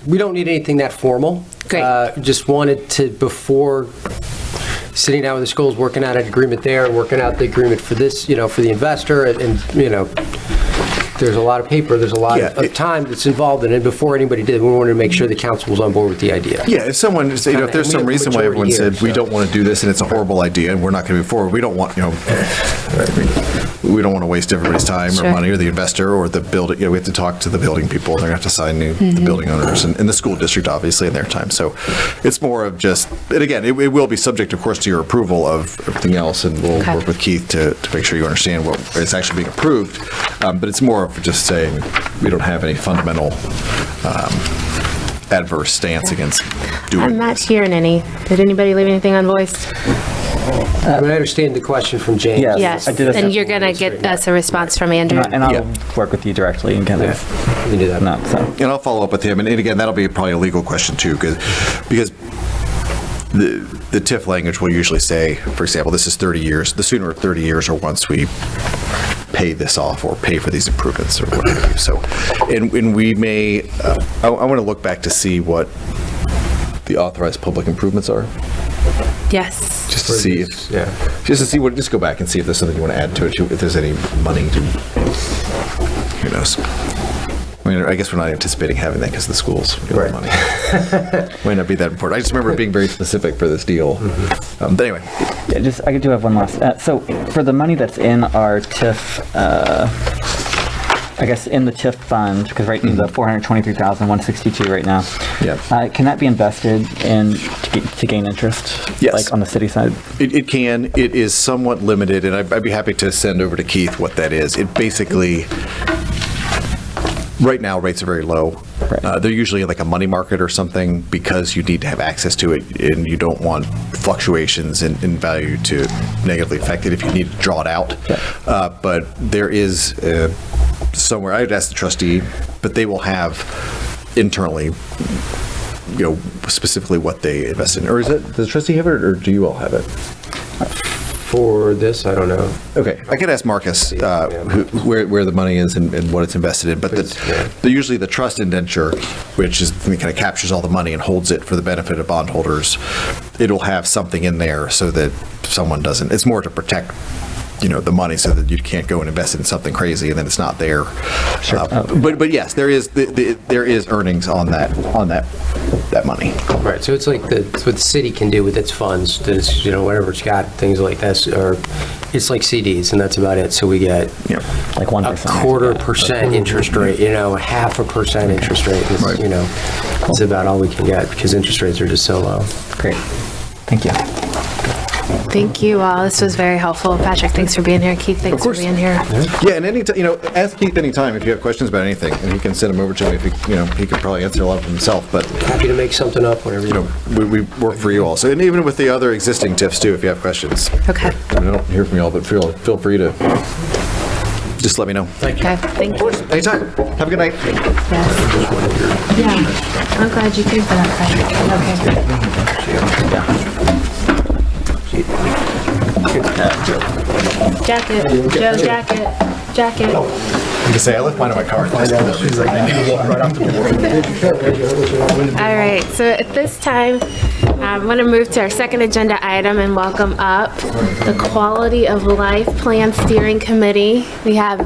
we don't need anything that formal. Great. Just wanted to, before sitting down with the schools, working out an agreement there, working out the agreement for this, for the investor, and there's a lot of paper, there's a lot of time that's involved in it. Before anybody did, we wanted to make sure the council was on board with the idea. Yeah, if someone, if there's some reason why everyone said, we don't want to do this and it's a horrible idea and we're not going to move forward, we don't want, we don't want to waste everybody's time or Sure. money, or the investor or the building. We have to talk to the building people. They're going to have to sign the building owners and the school district, obviously, in their time. So it's more of just, and again, it will be subject, of course, to your approval of everything else, and we'll Okay. work with Keith to make sure you understand what is actually being approved. But it's more of just saying we don't have any fundamental adverse stance against doing I'm not this. hearing any. Did anybody leave anything unvoiced? I understand the question from James. Yes. Yes, I did a- and you're going to get us a response from Andrew. And I'll Yeah. work with you directly and kind Yeah, of, we can do that. no, so. And I'll follow up with him. And again, that'll be probably a legal question too, because the TIF language will usually say, for example, this is 30 years, the sooner of 30 years or once we pay this off or pay for these improvements or what have you. So, and we may, I want to look back to see what the authorized public improvements are, Yes. just to see if, Yeah. just go back and see if there's something you want to add to it, if there's any money to, who knows? I mean, I guess we're not anticipating having that because the schools get the money. Might not be that important. I just remember it being very specific for this deal. But anyway, Yeah, I do have one last. So for the money that's in our TIF, I guess in the TIF fund, because right now the 423,162 right now. Yeah. Can that be invested in to gain interest? Yes. Like on the city side. it can. It is somewhat limited, and I'd be happy to send over to Keith what that is. It basically, right now, rates are very low. Right. They're usually like a money market or something because you need to have access to it, and you don't want fluctuations in value to negatively affect it if you need to draw it out. Yeah. But there is somewhere, I'd ask the trustee, but they will have internally, specifically what they invest in. Or is it, does the trustee have it, or do you all have it? For this, I don't know. Okay, I could ask Marcus where the money is and what it's invested in, but usually the trust indenture, which is kind of captures all the money and holds it for the benefit of bondholders, it'll have something in there so that someone doesn't. It's more to protect, the money so that you can't go and invest in something crazy and then it's not there. Sure. But yes, there is there is earnings on that money. Right, so it's like it's what the city can do with its funds, that it's, whatever it's got, things like this, or it's like CDs, and that's about it. So we get Like 1%. a 1/4% interest rate, 0.5% interest rate. Is, Right. It's about all we can get because interest rates are just so low. Great. Thank you. Thank you all. This was very helpful. Patrick, thanks for being here. Keith, thanks for course. being here. Yeah, and ask Keith anytime if you have questions about anything, and he can send them over to me. If he could probably answer a lot of them himself, but. Happy to make something up whenever you we work for you all. So, and even with the other existing TIFs too, if you have questions. Okay. I don't hear from you all, but feel free to just let me know. Okay. Thank you. Anytime. Have a good night. Yes. Yeah. I'm glad you came for that, Patrick. Okay. Jacket. Joe, jacket. You can say I left mine in my car. All right, so at this time, I want to move to our second agenda item and welcome up the Quality of Life Plan Steering Committee. We have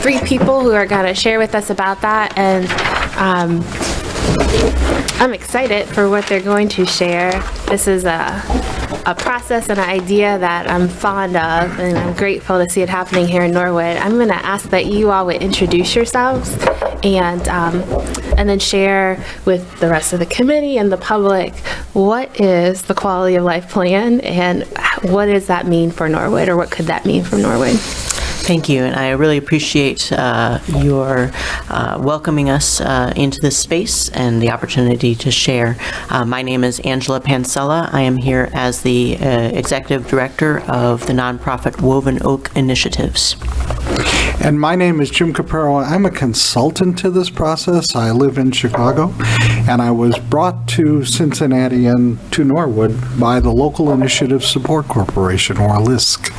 3 people who are going to share with us about that, and I'm excited for what they're going to share. This is a process and an idea that I'm fond of, and I'm grateful to see it happening here in Norwood. I'm going to ask that you all would introduce yourselves and then share with the rest of the committee and the public what is the Quality of Life Plan and what does that mean for Norwood, or what could that mean for Norwood? Thank you, and I really appreciate your welcoming us into this space and the opportunity to share. My name is Angela Pansella. I am here as the Executive Director of the nonprofit Woven Oak Initiatives. And my name is Jim Capero. I'm a consultant to this process. I live in Chicago, and I was brought to Cincinnati and to Norwood by the Local Initiative Support Corporation, or LISC.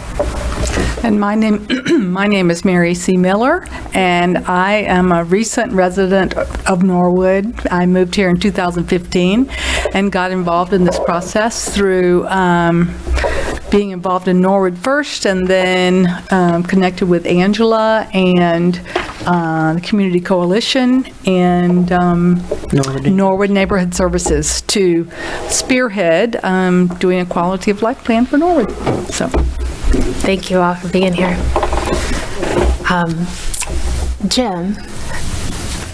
And my name is Mary C. Miller, and I am a recent resident of Norwood. I moved here in 2015 and got involved in this process through being involved in Norwood first, and then connected with Angela and the Community Coalition and Norwood Neighborhood Services to spearhead doing a quality of life plan for Norwood. So. Thank you all for being here. Jim,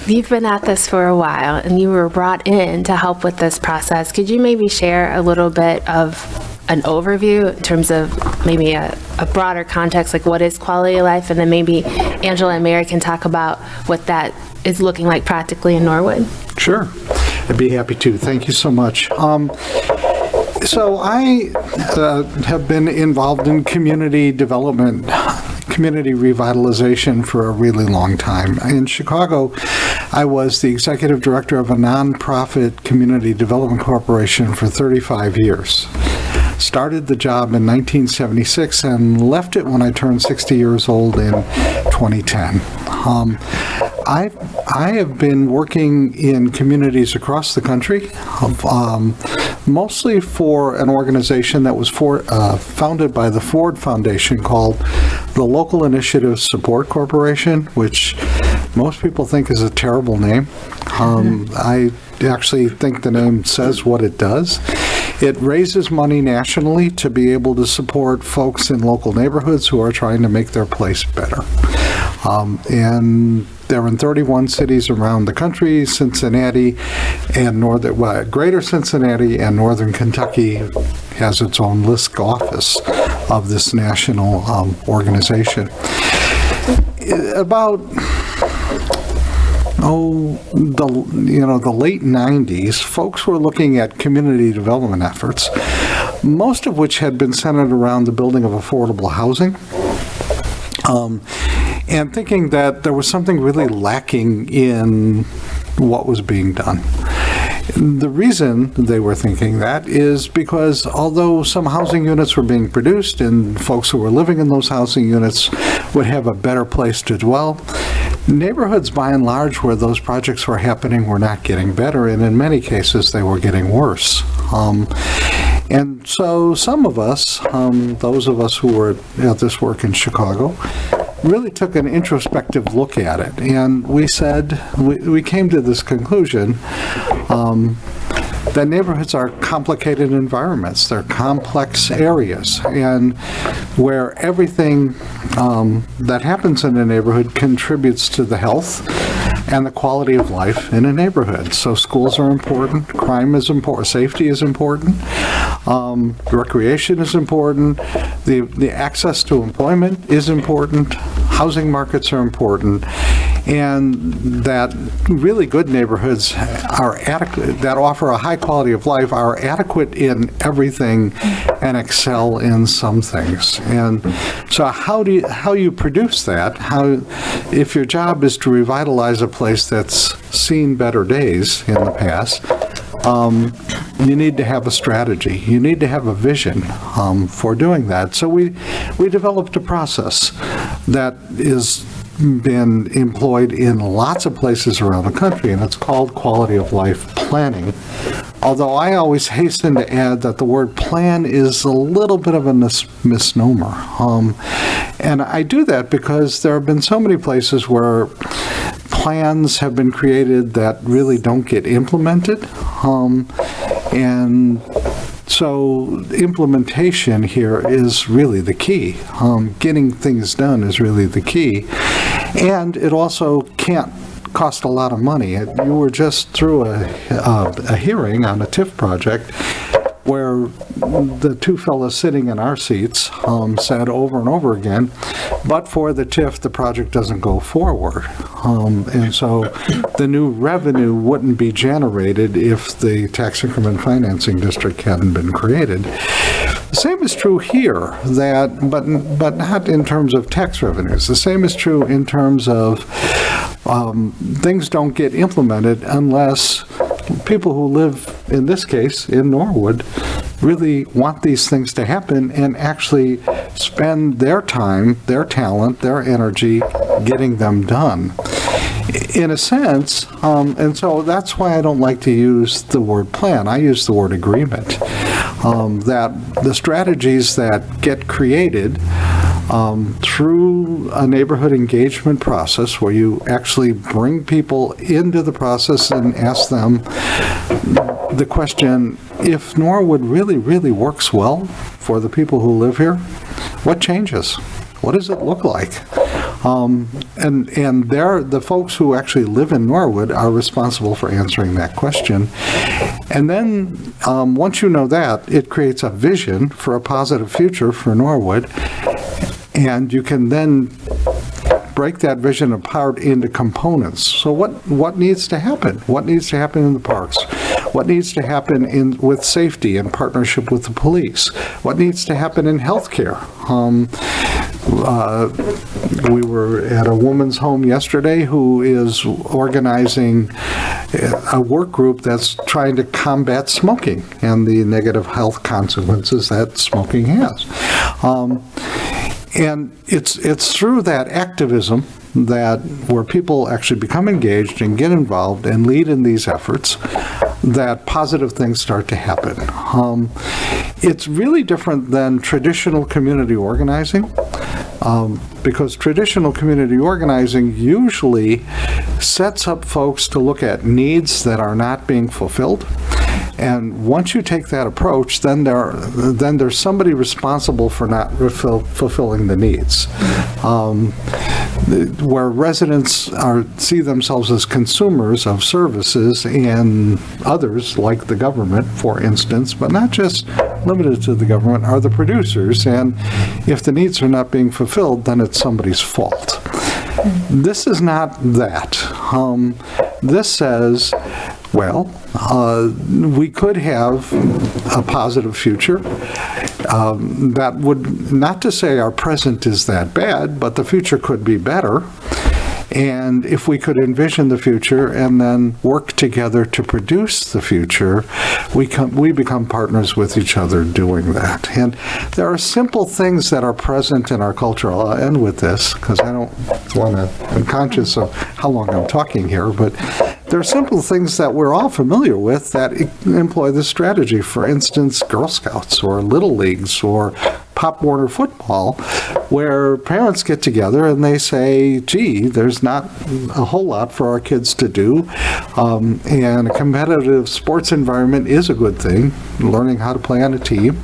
you've been at this for a while, and you were brought in to help with this process. Could you maybe share a little bit of an overview in terms of maybe a broader context, like what is quality of life, and then maybe Angela and Mary can talk about what that is looking like practically in Norwood? Sure. I'd be happy to. Thank you so much. So I have been involved in community development, community revitalization for a really long time. In Chicago, I was the executive director of a nonprofit community development corporation for 35 years. Started the job in 1976 and left it when I turned 60 years old in 2010. I have been working in communities across the country, mostly for an organization that was founded by the Ford Foundation called the Local Initiative Support Corporation, which most people think is a terrible name. I actually think the name says what it does. It raises money nationally to be able to support folks in local neighborhoods who are trying to make their place better. And they're in 31 cities around the country. Cincinnati and Greater Cincinnati and Northern Kentucky has its own LISC office of this national organization. About the late 90s, folks were looking at community development efforts, most of which had been centered around the building of affordable housing, and thinking that there was something really lacking in what was being done. The reason they were thinking that is because although some housing units were being produced and folks who were living in those housing units would have a better place to dwell, neighborhoods by and large where those projects were happening were not getting better, and in many cases they were getting worse. And so some of us, those of us who were at this work in Chicago, really took an introspective look at it. And we said, we came to this conclusion that neighborhoods are complicated environments. They're complex areas, and where everything that happens in a neighborhood contributes to the health and the quality of life in a neighborhood. So schools are important, crime is important, safety is important, recreation is important, the access to employment is important, housing markets are important, and that really good neighborhoods are adequate, that offer a high quality of life, are adequate in everything and excel in some things. And so how you produce that, if your job is to revitalize a place that's seen better days in the past, you need to have a strategy. You need to have a vision for doing that. So we developed a process that is been employed in lots of places around the country, and it's called quality of life planning. Although I always hasten to add that the word plan is a little bit of a misnomer. And I do that because there have been so many places where plans have been created that really don't get implemented. And so implementation here is really the key. Getting things done is really the key. And it also can't cost a lot of money. You were just through a hearing on a TIF project where the two fellows sitting in our seats said over and over again, but for the TIF, the project doesn't go forward. And so the new revenue wouldn't be generated if the tax increment financing district hadn't been created. The same is true here, but not in terms of tax revenues. The same is true in terms of things don't get implemented unless people who live, in this case, in Norwood, really want these things to happen and actually spend their time, their talent, their energy getting them done. In a sense, and so that's why I don't like to use the word plan. I use the word agreement. That the strategies that get created through a neighborhood engagement process where you actually bring people into the process and ask them, the question, if Norwood really, really works well for the people who live here, what changes? What does it look like? And the folks who actually live in Norwood are responsible for answering that question. And then, once you know that, it creates a vision for a positive future for Norwood. And you can then break that vision apart into components. So what needs to happen? What needs to happen in the parks? What needs to happen with safety in partnership with the police? What needs to happen in healthcare? We were at a woman's home yesterday who is organizing a work group that's trying to combat smoking and the negative health consequences that smoking has. And it's through that activism where people actually become engaged and get involved and lead in these efforts that positive things start to happen. It's really different than traditional community organizing, because traditional community organizing usually sets up folks to look at needs that are not being fulfilled. And once you take that approach, then there's somebody responsible for not fulfilling the needs. Where residents see themselves as consumers of services and others, like the government, for instance, but not just limited to the government, are the producers. And if the needs are not being fulfilled, then it's somebody's fault. This is not that. This says, well, we could have a positive future. That would, not to say our present is that bad, but the future could be better. And if we could envision the future and then work together to produce the future, we become partners with each other doing that. And there are simple things that are present in our culture. I'll end with this because I don't want to, I'm conscious of how long I'm talking here, but there are simple things that we're all familiar with that employ this strategy. For instance, Girl Scouts or Little Leagues or Pop Warner football, where parents get together and they say, gee, there's not a whole lot for our kids to do, and a competitive sports environment is a good thing, learning how to play on a team,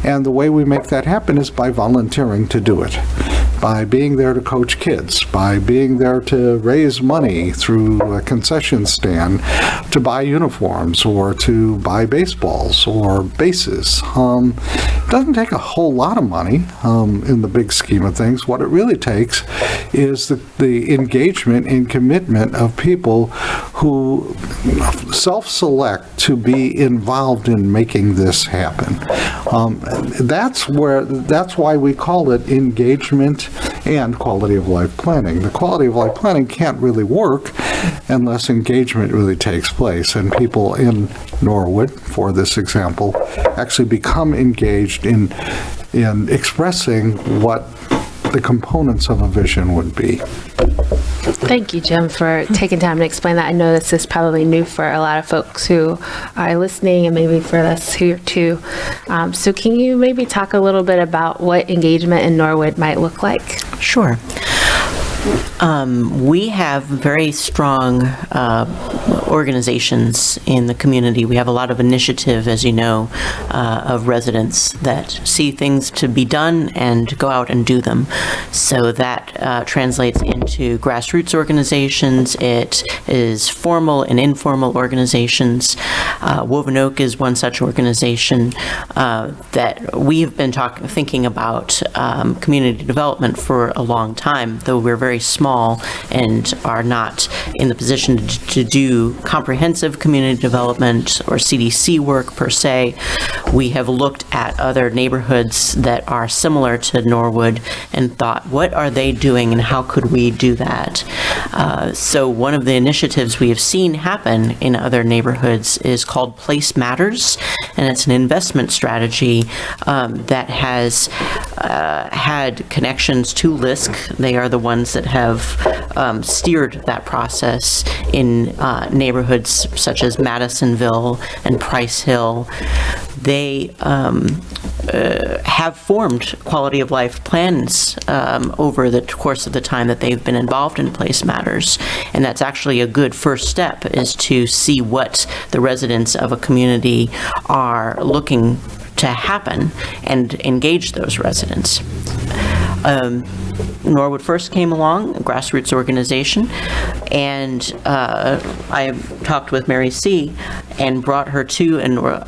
and the way we make that happen is by volunteering to do it, by being there to coach kids, by being there to raise money through a concession stand, to buy uniforms or to buy baseballs or bases. It doesn't take a whole lot of money in the big scheme of things. What it really takes is the engagement and commitment of people who self-select to be involved in making this happen. That's why we call it engagement and quality of life planning. The quality of life planning can't really work unless engagement really takes place, and people in Norwood, for this example, actually become engaged in expressing what the components of a vision would be. Thank you, Jim, for taking time to explain that. I know this is probably new for a lot of folks who are listening and maybe for us here too. So can you maybe talk a little bit about what engagement in Norwood might look like? Sure. We have very strong organizations in the community. We have a lot of initiative, as you know, of residents that see things to be done and go out and do them. So that translates into grassroots organizations. It is formal and informal organizations. Woven Oak is one such organization that we have been thinking about community development for a long time, though we're very small and are not in the position to do comprehensive community development or CDC work per se. We have looked at other neighborhoods that are similar to Norwood and thought, what are they doing and how could we do that? So one of the initiatives we have seen happen in other neighborhoods is called Place Matters, and it's an investment strategy that has had connections to LISC. They are the ones that have steered that process in neighborhoods such as Madisonville and Price Hill. They have formed quality of life plans over the course of the time that they've been involved in Place Matters. And that's actually a good first step, is to see what the residents of a community are looking to happen and engage those residents. Norwood First came along, a grassroots organization, and I talked with Mary C. and brought her to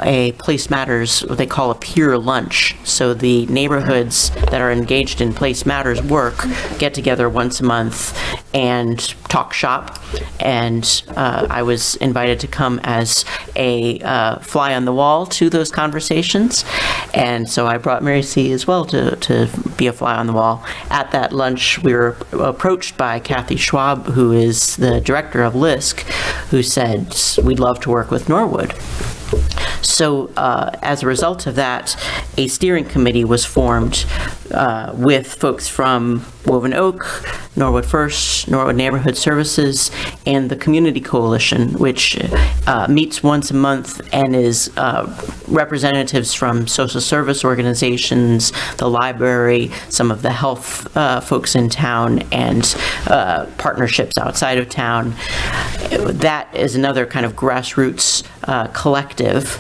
a Place Matters, what they call a peer lunch. So the neighborhoods that are engaged in Place Matters work get together once a month and talk shop. And I was invited to come as a fly on the wall to those conversations. And so I brought Mary C. as well to be a fly on the wall. At that lunch, we were approached by Kathy Schwab, who is the director of LISC, who said, we'd love to work with Norwood. So as a result of that, a steering committee was formed with folks from Woven Oak, Norwood First, Norwood Neighborhood Services, and the Community Coalition, which meets once a month and is representatives from social service organizations, the library, some of the health folks in town, and partnerships outside of town. That is another kind of grassroots collective,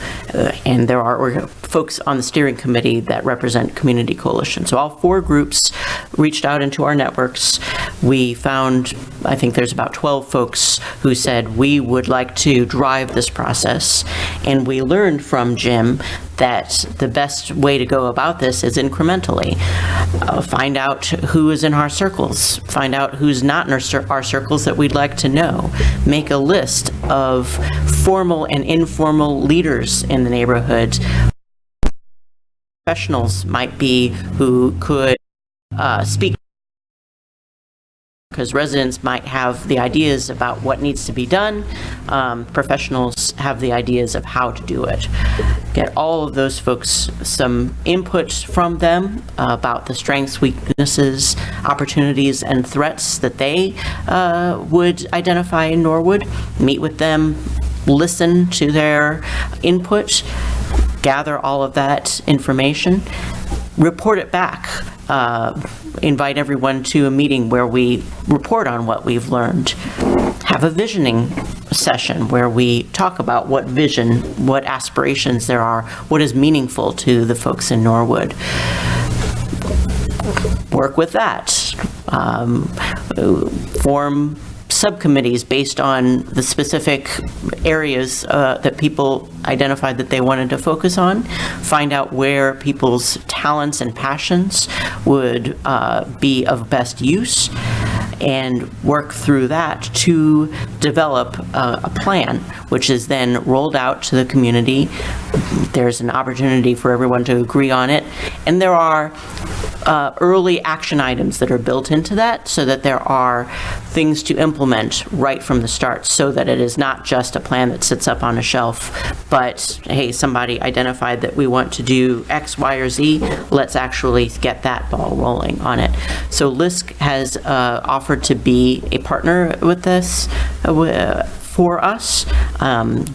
and there are folks on the steering committee that represent Community Coalition. So all four groups reached out into our networks. We found, I think there's about 12 folks who said we would like to drive this process, and we learned from Jim that the best way to go about this is incrementally. Find out who is in our circles, find out who's not in our circles that we'd like to know. Make a list of formal and informal leaders in the neighborhood. Professionals might be who could speak, because residents might have the ideas about what needs to be done. Professionals have the ideas of how to do it. Get all of those folks some input from them about the strengths, weaknesses, opportunities, and threats that they would identify in Norwood. Meet with them, listen to their input, gather all of that information, report it back. Invite everyone to a meeting where we report on what we've learned. Have a visioning session where we talk about what vision, what aspirations there are, what is meaningful to the folks in Norwood. Work with that. Form subcommittees based on the specific areas that people identified that they wanted to focus on. Find out where people's talents and passions would be of best use, and work through that to develop a plan, which is then rolled out to the community. There's an opportunity for everyone to agree on it, and there are early action items that are built into that, so that there are things to implement right from the start, so that it is not just a plan that sits up on a shelf, but hey, somebody identified that we want to do X, Y, or Z, let's actually get that ball rolling on it. So LISC has offered to be a partner with this for us.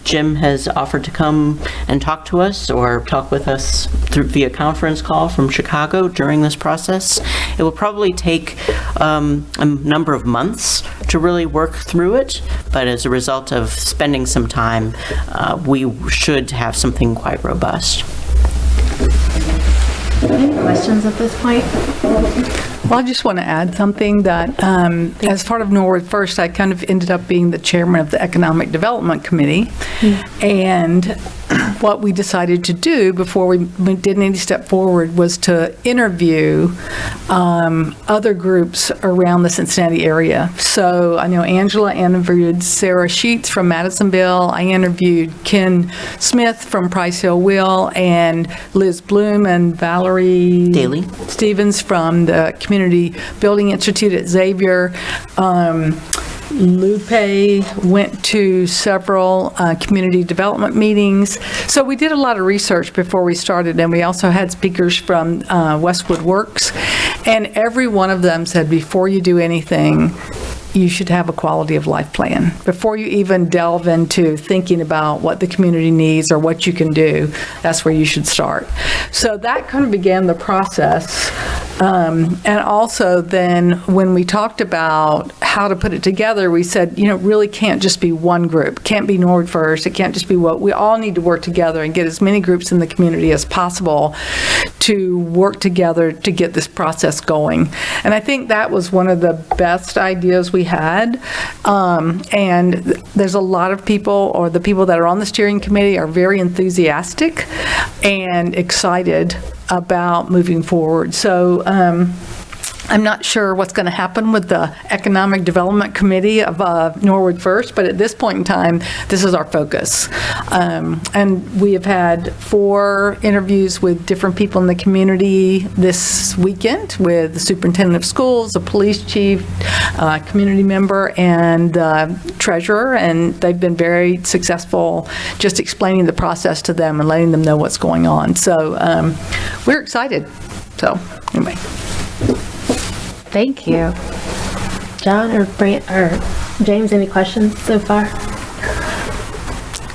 Jim has offered to come and talk to us or talk with us via conference call from Chicago during this process. It will probably take a number of months to really work through it, but as a result of spending some time, we should have something quite robust. Any questions at this point? Well, I just want to add something that as part of Norwood First, I kind of ended up being the chairman of the Economic Development Committee. And what we decided to do before we did any step forward was to interview other groups around the Cincinnati area. So I know Angela interviewed Sarah Sheets from Madisonville. I interviewed Ken Smith from Price Hill Will, and Liz Bloom and Valerie Daly Stevens from the Community Building Institute at Xavier. Lupe went to several community development meetings. So we did a lot of research before we started, and we also had speakers from Westwood Works. And every one of them said, before you do anything, you should have a quality of life plan. Before you even delve into thinking about what the community needs or what you can do, that's where you should start. So that kind of began the process. And also then when we talked about how to put it together, we said, it really can't just be one group. It can't be Norwood First. It can't just be we all need to work together and get as many groups in the community as possible to work together to get this process going. And I think that was one of the best ideas we had. And there's a lot of people, or the people that are on the steering committee are very enthusiastic and excited about moving forward. So I'm not sure what's going to happen with the Economic Development Committee of Norwood First, but at this point in time, this is our focus. And we have had 4 interviews with different people in the community this weekend, with the superintendent of schools, the police chief, community member, and treasurer, and they've been very successful just explaining the process to them and letting them know what's going on. So we're excited. So anyway. Thank you. John or James, any questions so far?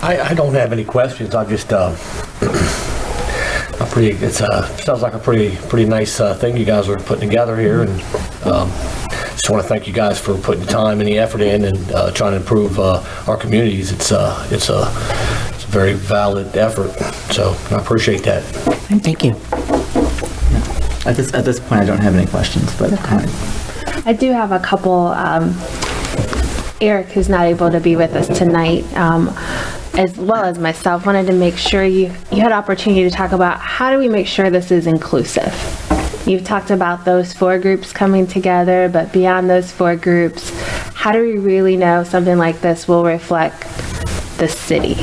I don't have any questions. I just, sounds like a pretty nice thing you guys are putting together here, and just want to thank you guys for putting the time and the effort in and trying to improve our communities. It's a very valid effort, so I appreciate that. Thank you. At this point, I don't have any questions, but I do have a couple. Eric, who's not able to be with us tonight, as well as myself, wanted to make sure you had opportunity to talk about how do we make sure this is inclusive. You've talked about those 4 groups coming together, but beyond those 4 groups, how do we really know something like this will reflect the city?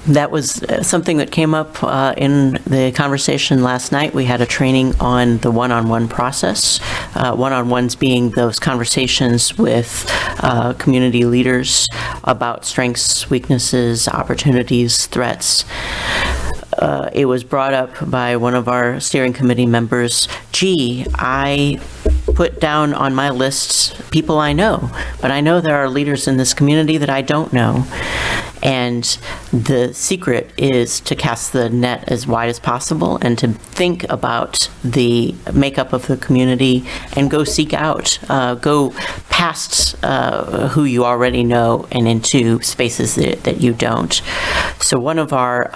That was something that came up in the conversation last night. We had a training on the one-on-one process. One-on-ones being those conversations with community leaders about strengths, weaknesses, opportunities, threats. It was brought up by one of our steering committee members, I put down on my list people I know, but I know there are leaders in this community that I don't know. And the secret is to cast the net as wide as possible and to think about the makeup of the community and go seek out, go past who you already know and into spaces that you don't. So one of our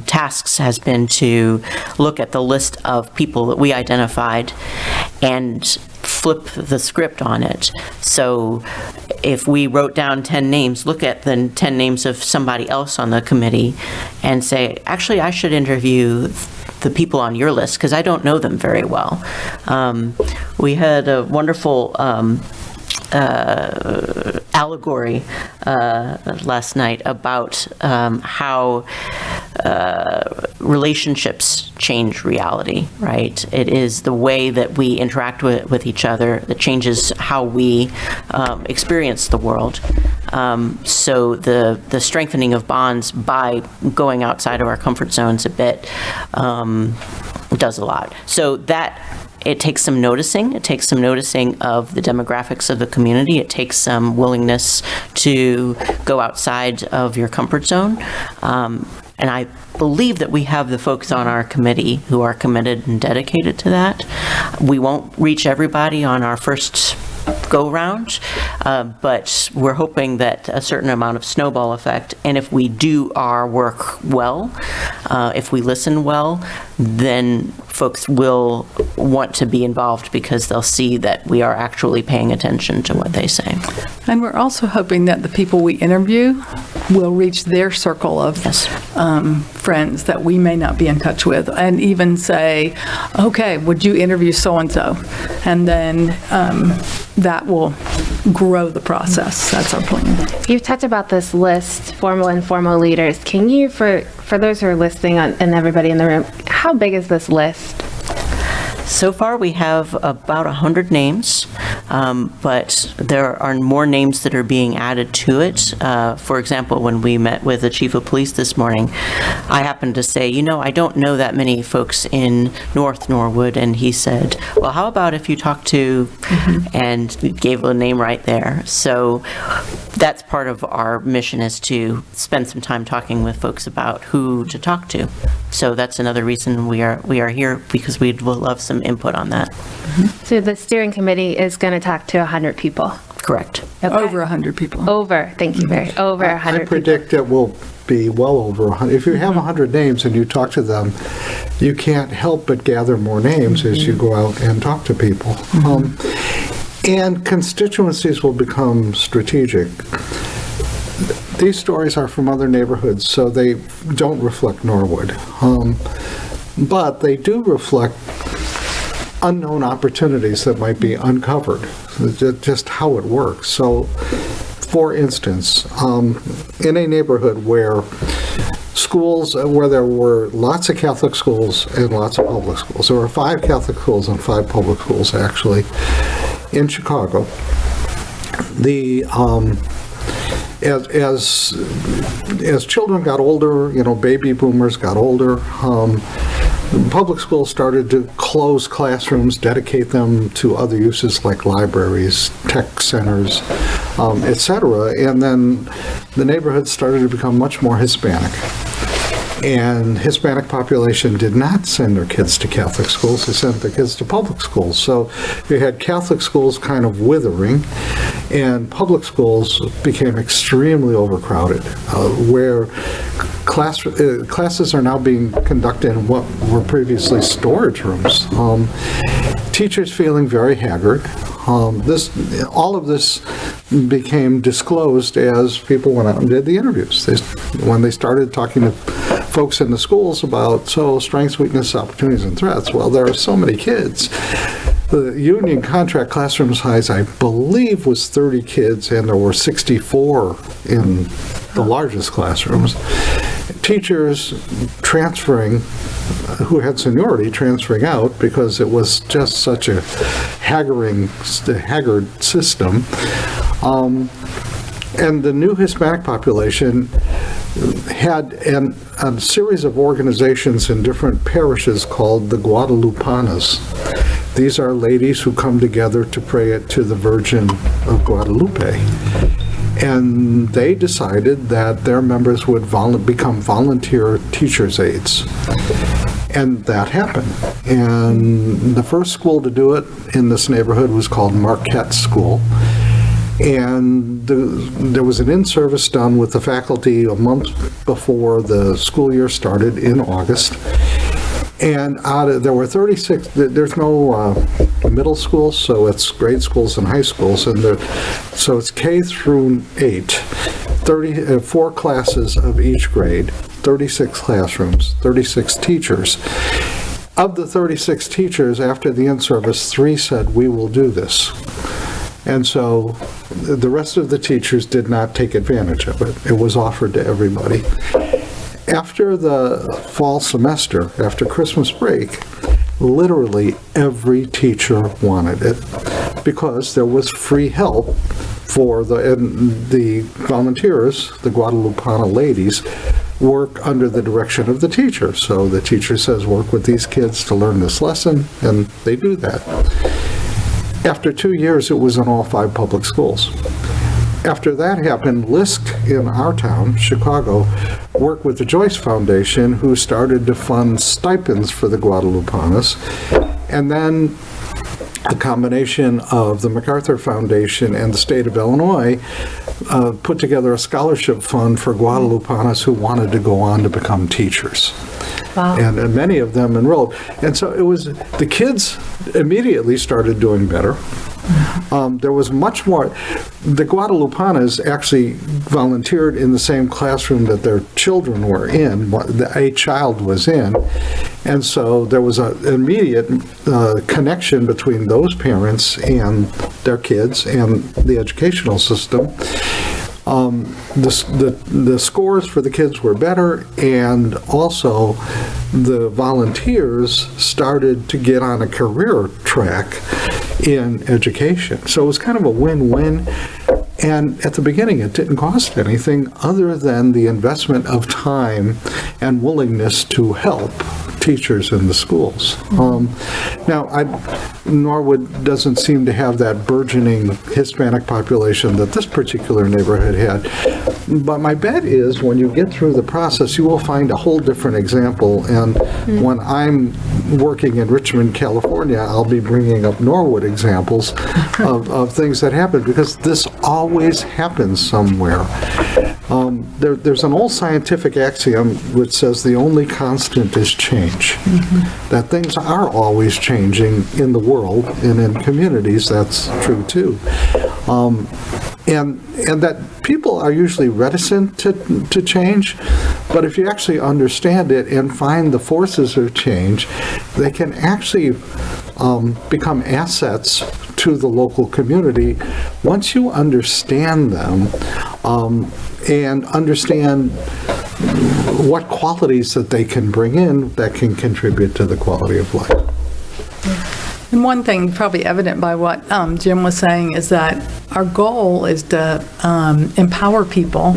tasks has been to look at the list of people that we identified and flip the script on it. So if we wrote down 10 names, look at the 10 names of somebody else on the committee and say, actually, I should interview the people on your list because I don't know them very well. We had a wonderful allegory last night about how relationships change reality, right? It is the way that we interact with each other that changes how we experience the world. So the strengthening of bonds by going outside of our comfort zones a bit does a lot. So that it takes some noticing. It takes some noticing of the demographics of the community. It takes some willingness to go outside of your comfort zone. And I believe that we have the folks on our committee who are committed and dedicated to that. We won't reach everybody on our first go-round, but we're hoping that a certain amount of snowball effect, and if we do our work well, if we listen well, then folks will want to be involved because they'll see that we are actually paying attention to what they say. And we're also hoping that the people we interview will reach their circle of friends that we may not be in touch with, and even say, okay, would you interview so-and-so? And then that will grow the process. That's our plan. You've talked about this list, formal and informal leaders. Can you, for those who are listening and everybody in the room, how big is this list? So far, we have about 100 names, but there are more names that are being added to it. For example, when we met with the chief of police this morning, I happened to say, I don't know that many folks in North Norwood, and he said, well, how about if you talk to, and gave a name right there. So that's part of our mission, is to spend some time talking with folks about who to talk to. So that's another reason we are here, because we'd love some input on that. So the steering committee is going to talk to 100 people. Correct. Okay. Over 100 people. Over, thank you, Mary. Over 100 I predict it will be well over 100. If you have 100 names and you talk to them, you can't help but gather more names as you go out and talk to people. And constituencies will become strategic. These stories are from other neighborhoods, so they don't reflect Norwood. But they do reflect unknown opportunities that might be uncovered, just how it works. So, for instance, in a neighborhood where there were lots of Catholic schools and lots of public schools, there were 5 Catholic schools and 5 public schools, actually, in Chicago. As children got older, baby boomers got older, public schools started to close classrooms, dedicate them to other uses like libraries, tech centers, etc. And then the neighborhood started to become much more Hispanic. And Hispanic population did not send their kids to Catholic schools, they sent their kids to public schools. So you had Catholic schools kind of withering, and public schools became extremely overcrowded, where classes are now being conducted in what were previously storage rooms. Teachers feeling very haggard. All of this became disclosed as people went out and did the interviews. When they started talking to folks in the schools about strengths, weaknesses, opportunities, and threats. Well, there are so many kids. The union contract classroom size, I believe, was 30 kids, and there were 64 in the largest classrooms. Teachers transferring, who had seniority, transferring out because it was just such a haggard system. And the new Hispanic population had a series of organizations in different parishes called the Guadalupanas. These are ladies who come together to pray to the Virgin of Guadalupe. And they decided that their members would become volunteer teachers' aides. And that happened. And the first school to do it in this neighborhood was called Marquette School. And there was an in-service done with the faculty a month before the school year started in August. And there were 36, there's no middle schools, so it's grade schools and high schools, and so it's K through 8, 4 classes of each grade, 36 classrooms, 36 teachers. Of the 36 teachers, after the in-service, 3 said, "We will do this." And so the rest of the teachers did not take advantage of it. It was offered to everybody. After the fall semester, after Christmas break, literally every teacher wanted it because there was free help for the volunteers, the Guadalupana ladies, work under the direction of the teacher. So the teacher says, work with these kids to learn this lesson, and they do that. After 2 years, it was in all 5 public schools. After that happened, LISC in our town, Chicago, worked with the Joyce Foundation, who started to fund stipends for the Guadalupanas. And then a combination of the MacArthur Foundation and the state of Illinois put together a scholarship fund for Guadalupanas who wanted to go on to become teachers. Wow. And many of them enrolled. And so the kids immediately started doing better. There was much more. The Guadalupanas actually volunteered in the same classroom that their children were in, a child was in. And so there was an immediate connection between those parents and their kids and the educational system. the scores for the kids were better, and also the volunteers started to get on a career track in education. So it was kind of a win-win. And at the beginning, it didn't cost anything other than the investment of time and willingness to help teachers in the schools. Now, Norwood doesn't seem to have that burgeoning Hispanic population that this particular neighborhood had. But my bet is when you get through the process, you will find a whole different example. And when I'm working in Richmond, California, I'll be bringing up Norwood examples of things that happen, because this always happens somewhere. There's an old scientific axiom which says the only constant is change. That things are always changing in the world, and in communities that's true too. And that people are usually reticent to change, but if you actually understand it and find the forces of change, they can actually become assets to the local community once you understand them and understand what qualities that they can bring in that can contribute to the quality of life. And one thing probably evident by what Jim was saying is that our goal is to empower people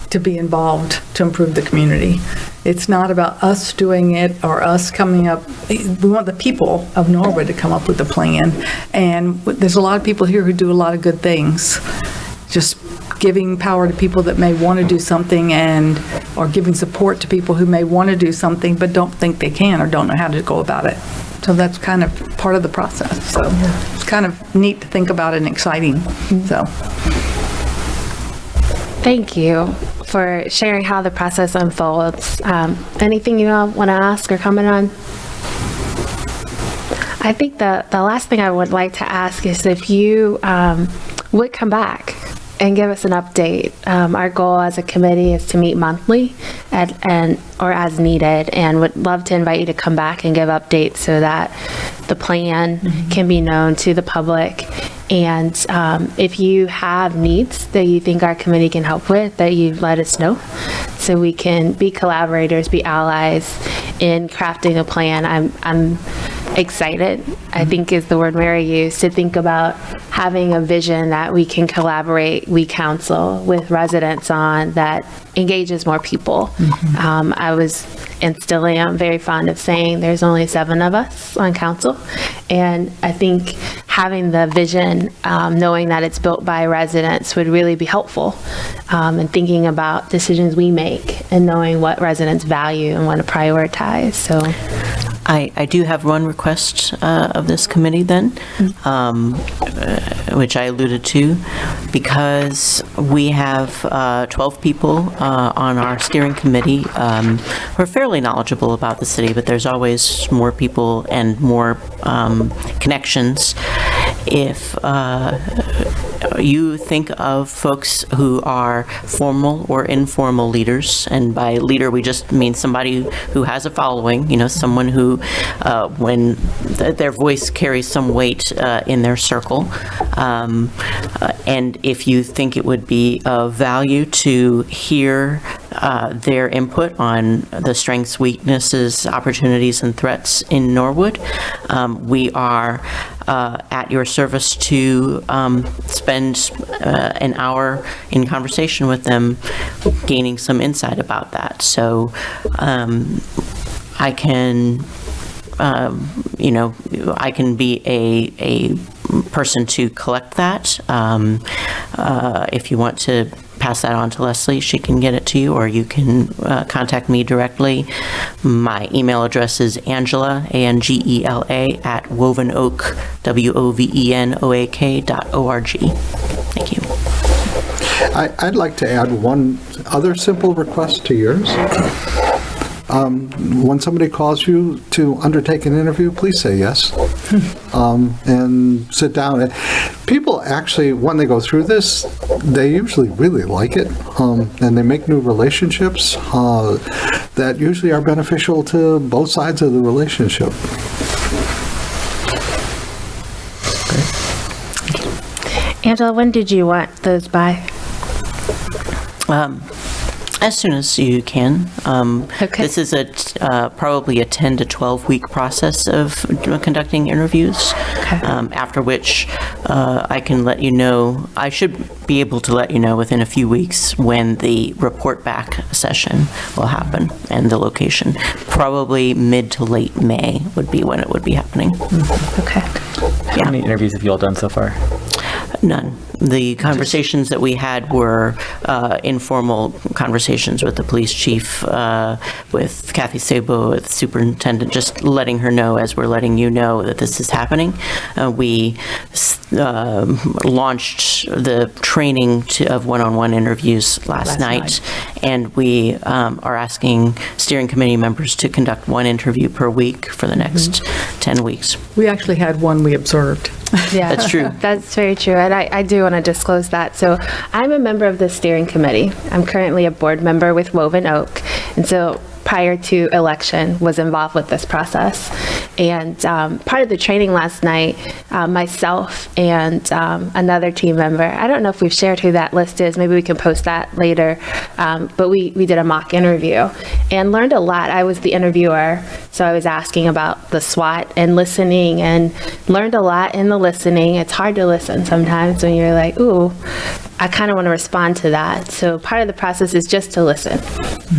to be involved to improve the community. It's not about us doing it or us coming up. We want the people of Norwood to come up with a plan. And there's a lot of people here who do a lot of good things. Just giving power to people that may want to do something, or giving support to people who may want to do something but don't think they can or don't know how to go about it. So that's kind of part of the process. So it's kind of neat to think about and exciting. So Thank you for sharing how the process unfolds. Anything you all want to ask or comment on? I think the last thing I would like to ask is if you would come back and give us an update. Our goal as a committee is to meet monthly or as needed, and would love to invite you to come back and give updates so that the plan can be known to the public. And if you have needs that you think our committee can help with, that you let us know so we can be collaborators, be allies in crafting a plan. I'm excited, I think is the word Mary used, to think about having a vision that we can collaborate, we counsel with residents on, that engages more people. I was and still am very fond of saying there's only 7 of us on council, and I think having the vision, knowing that it's built by residents, would really be helpful in thinking about decisions we make and knowing what residents value and want to prioritize. So I do have one request of this committee then, which I alluded to, because we have 12 people on our steering committee who are fairly knowledgeable about the city, but there's always more people and more connections. If you think of folks who are formal or informal leaders, and by leader we just mean somebody who has a following, someone who, when their voice carries some weight in their circle, and if you think it would be of value to hear their input on the strengths, weaknesses, opportunities, and threats in Norwood, we are at your service to spend an hour in conversation with them, gaining some insight about that. So I can, I can be a person to collect that. If you want to pass that on to Leslie, she can get it to you, or you can contact me directly. My email address is Angela, Angela, at wovenoak, wovenoak.org. Thank you. I'd like to add one other simple request to yours. When somebody calls you to undertake an interview, please say yes, and sit down. And people actually, when they go through this, they usually really like it, and they make new relationships that usually are beneficial to both sides of the relationship. Angela, when did you want those by? As soon as you can. Okay. This is probably a 10 to 12 week process of conducting interviews, after which I can let you know, I should be able to let you know within a few weeks when the report back session will happen and the location. Probably mid to late May would be when it would be happening. Okay. How many interviews have you all done so far? None. The conversations that we had were informal conversations with the police chief, with Kathy Sabo, with the superintendent, just letting her know, as we're letting you know, that this is happening. We launched the training of one-on-one interviews last night, and we are asking steering committee members to conduct one interview per week for the next 10 weeks. We actually had one we observed. Yeah, That's true. That's very true. And I do want to disclose that. So I'm a member of the steering committee. I'm currently a board member with Woven Oak. And so prior to election was involved with this process. And part of the training last night, myself and another team member, I don't know if we've shared who that list is, maybe we can post that later, but we did a mock interview and learned a lot. I was the interviewer, so I was asking about the SWOT and listening, and learned a lot in the listening. It's hard to listen sometimes when you're like, ooh, I kind of want to respond to that. So part of the process is just to listen.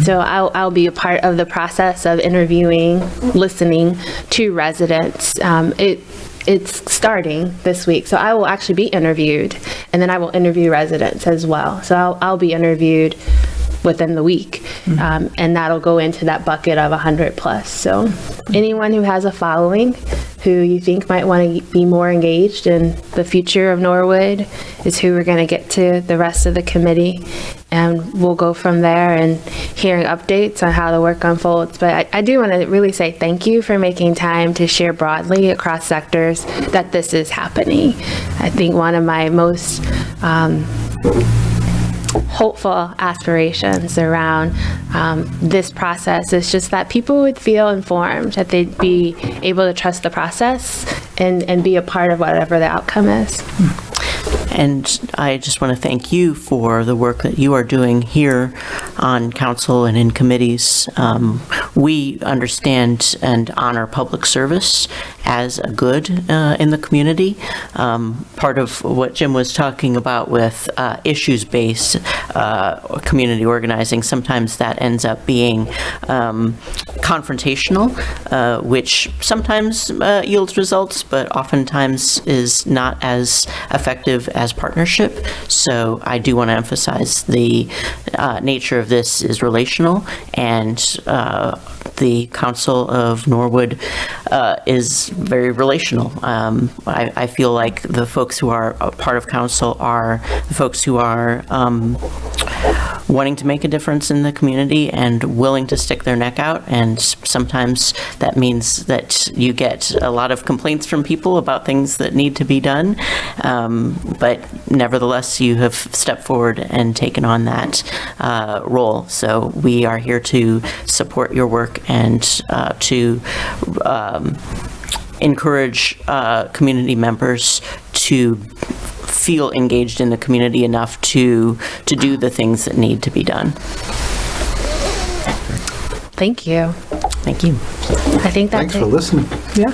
So I'll be a part of the process of interviewing, listening to residents. It's starting this week, so I will actually be interviewed, and then I will interview residents as well. So I'll be interviewed within the week, and that'll go into that bucket of 100 plus. So anyone who has a following who you think might want to be more engaged in the future of Norwood is who we're going to get to the rest of the committee, and we'll go from there and hearing updates on how the work unfolds. But I do want to really say thank you for making time to share broadly across sectors that this is happening. I think one of my most hopeful aspirations around this process is just that people would feel informed, that they'd be able to trust the process and be a part of whatever the outcome is. And I just want to thank you for the work that you are doing here on council and in committees. We understand and honor public service as a good in the community. Part of what Jim was talking about with issues-based community organizing, sometimes that ends up being confrontational, which sometimes yields results, but oftentimes is not as effective as partnership. So I do want to emphasize the nature of this is relational, and the Council of Norwood is very relational. I feel like the folks who are a part of council are the folks who are wanting to make a difference in the community and willing to stick their neck out, and sometimes that means that you get a lot of complaints from people about things that need to be done, but nevertheless you have stepped forward and taken on that role. So we are here to support your work and to encourage community members to feel engaged in the community enough to do the things that need to be done. Thank you. Thank you. I think that's Thanks for listening. Yeah.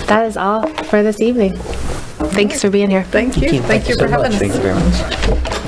That is all for this evening. Thanks for being here. Thank you. Thank you for having us. Thank you very much.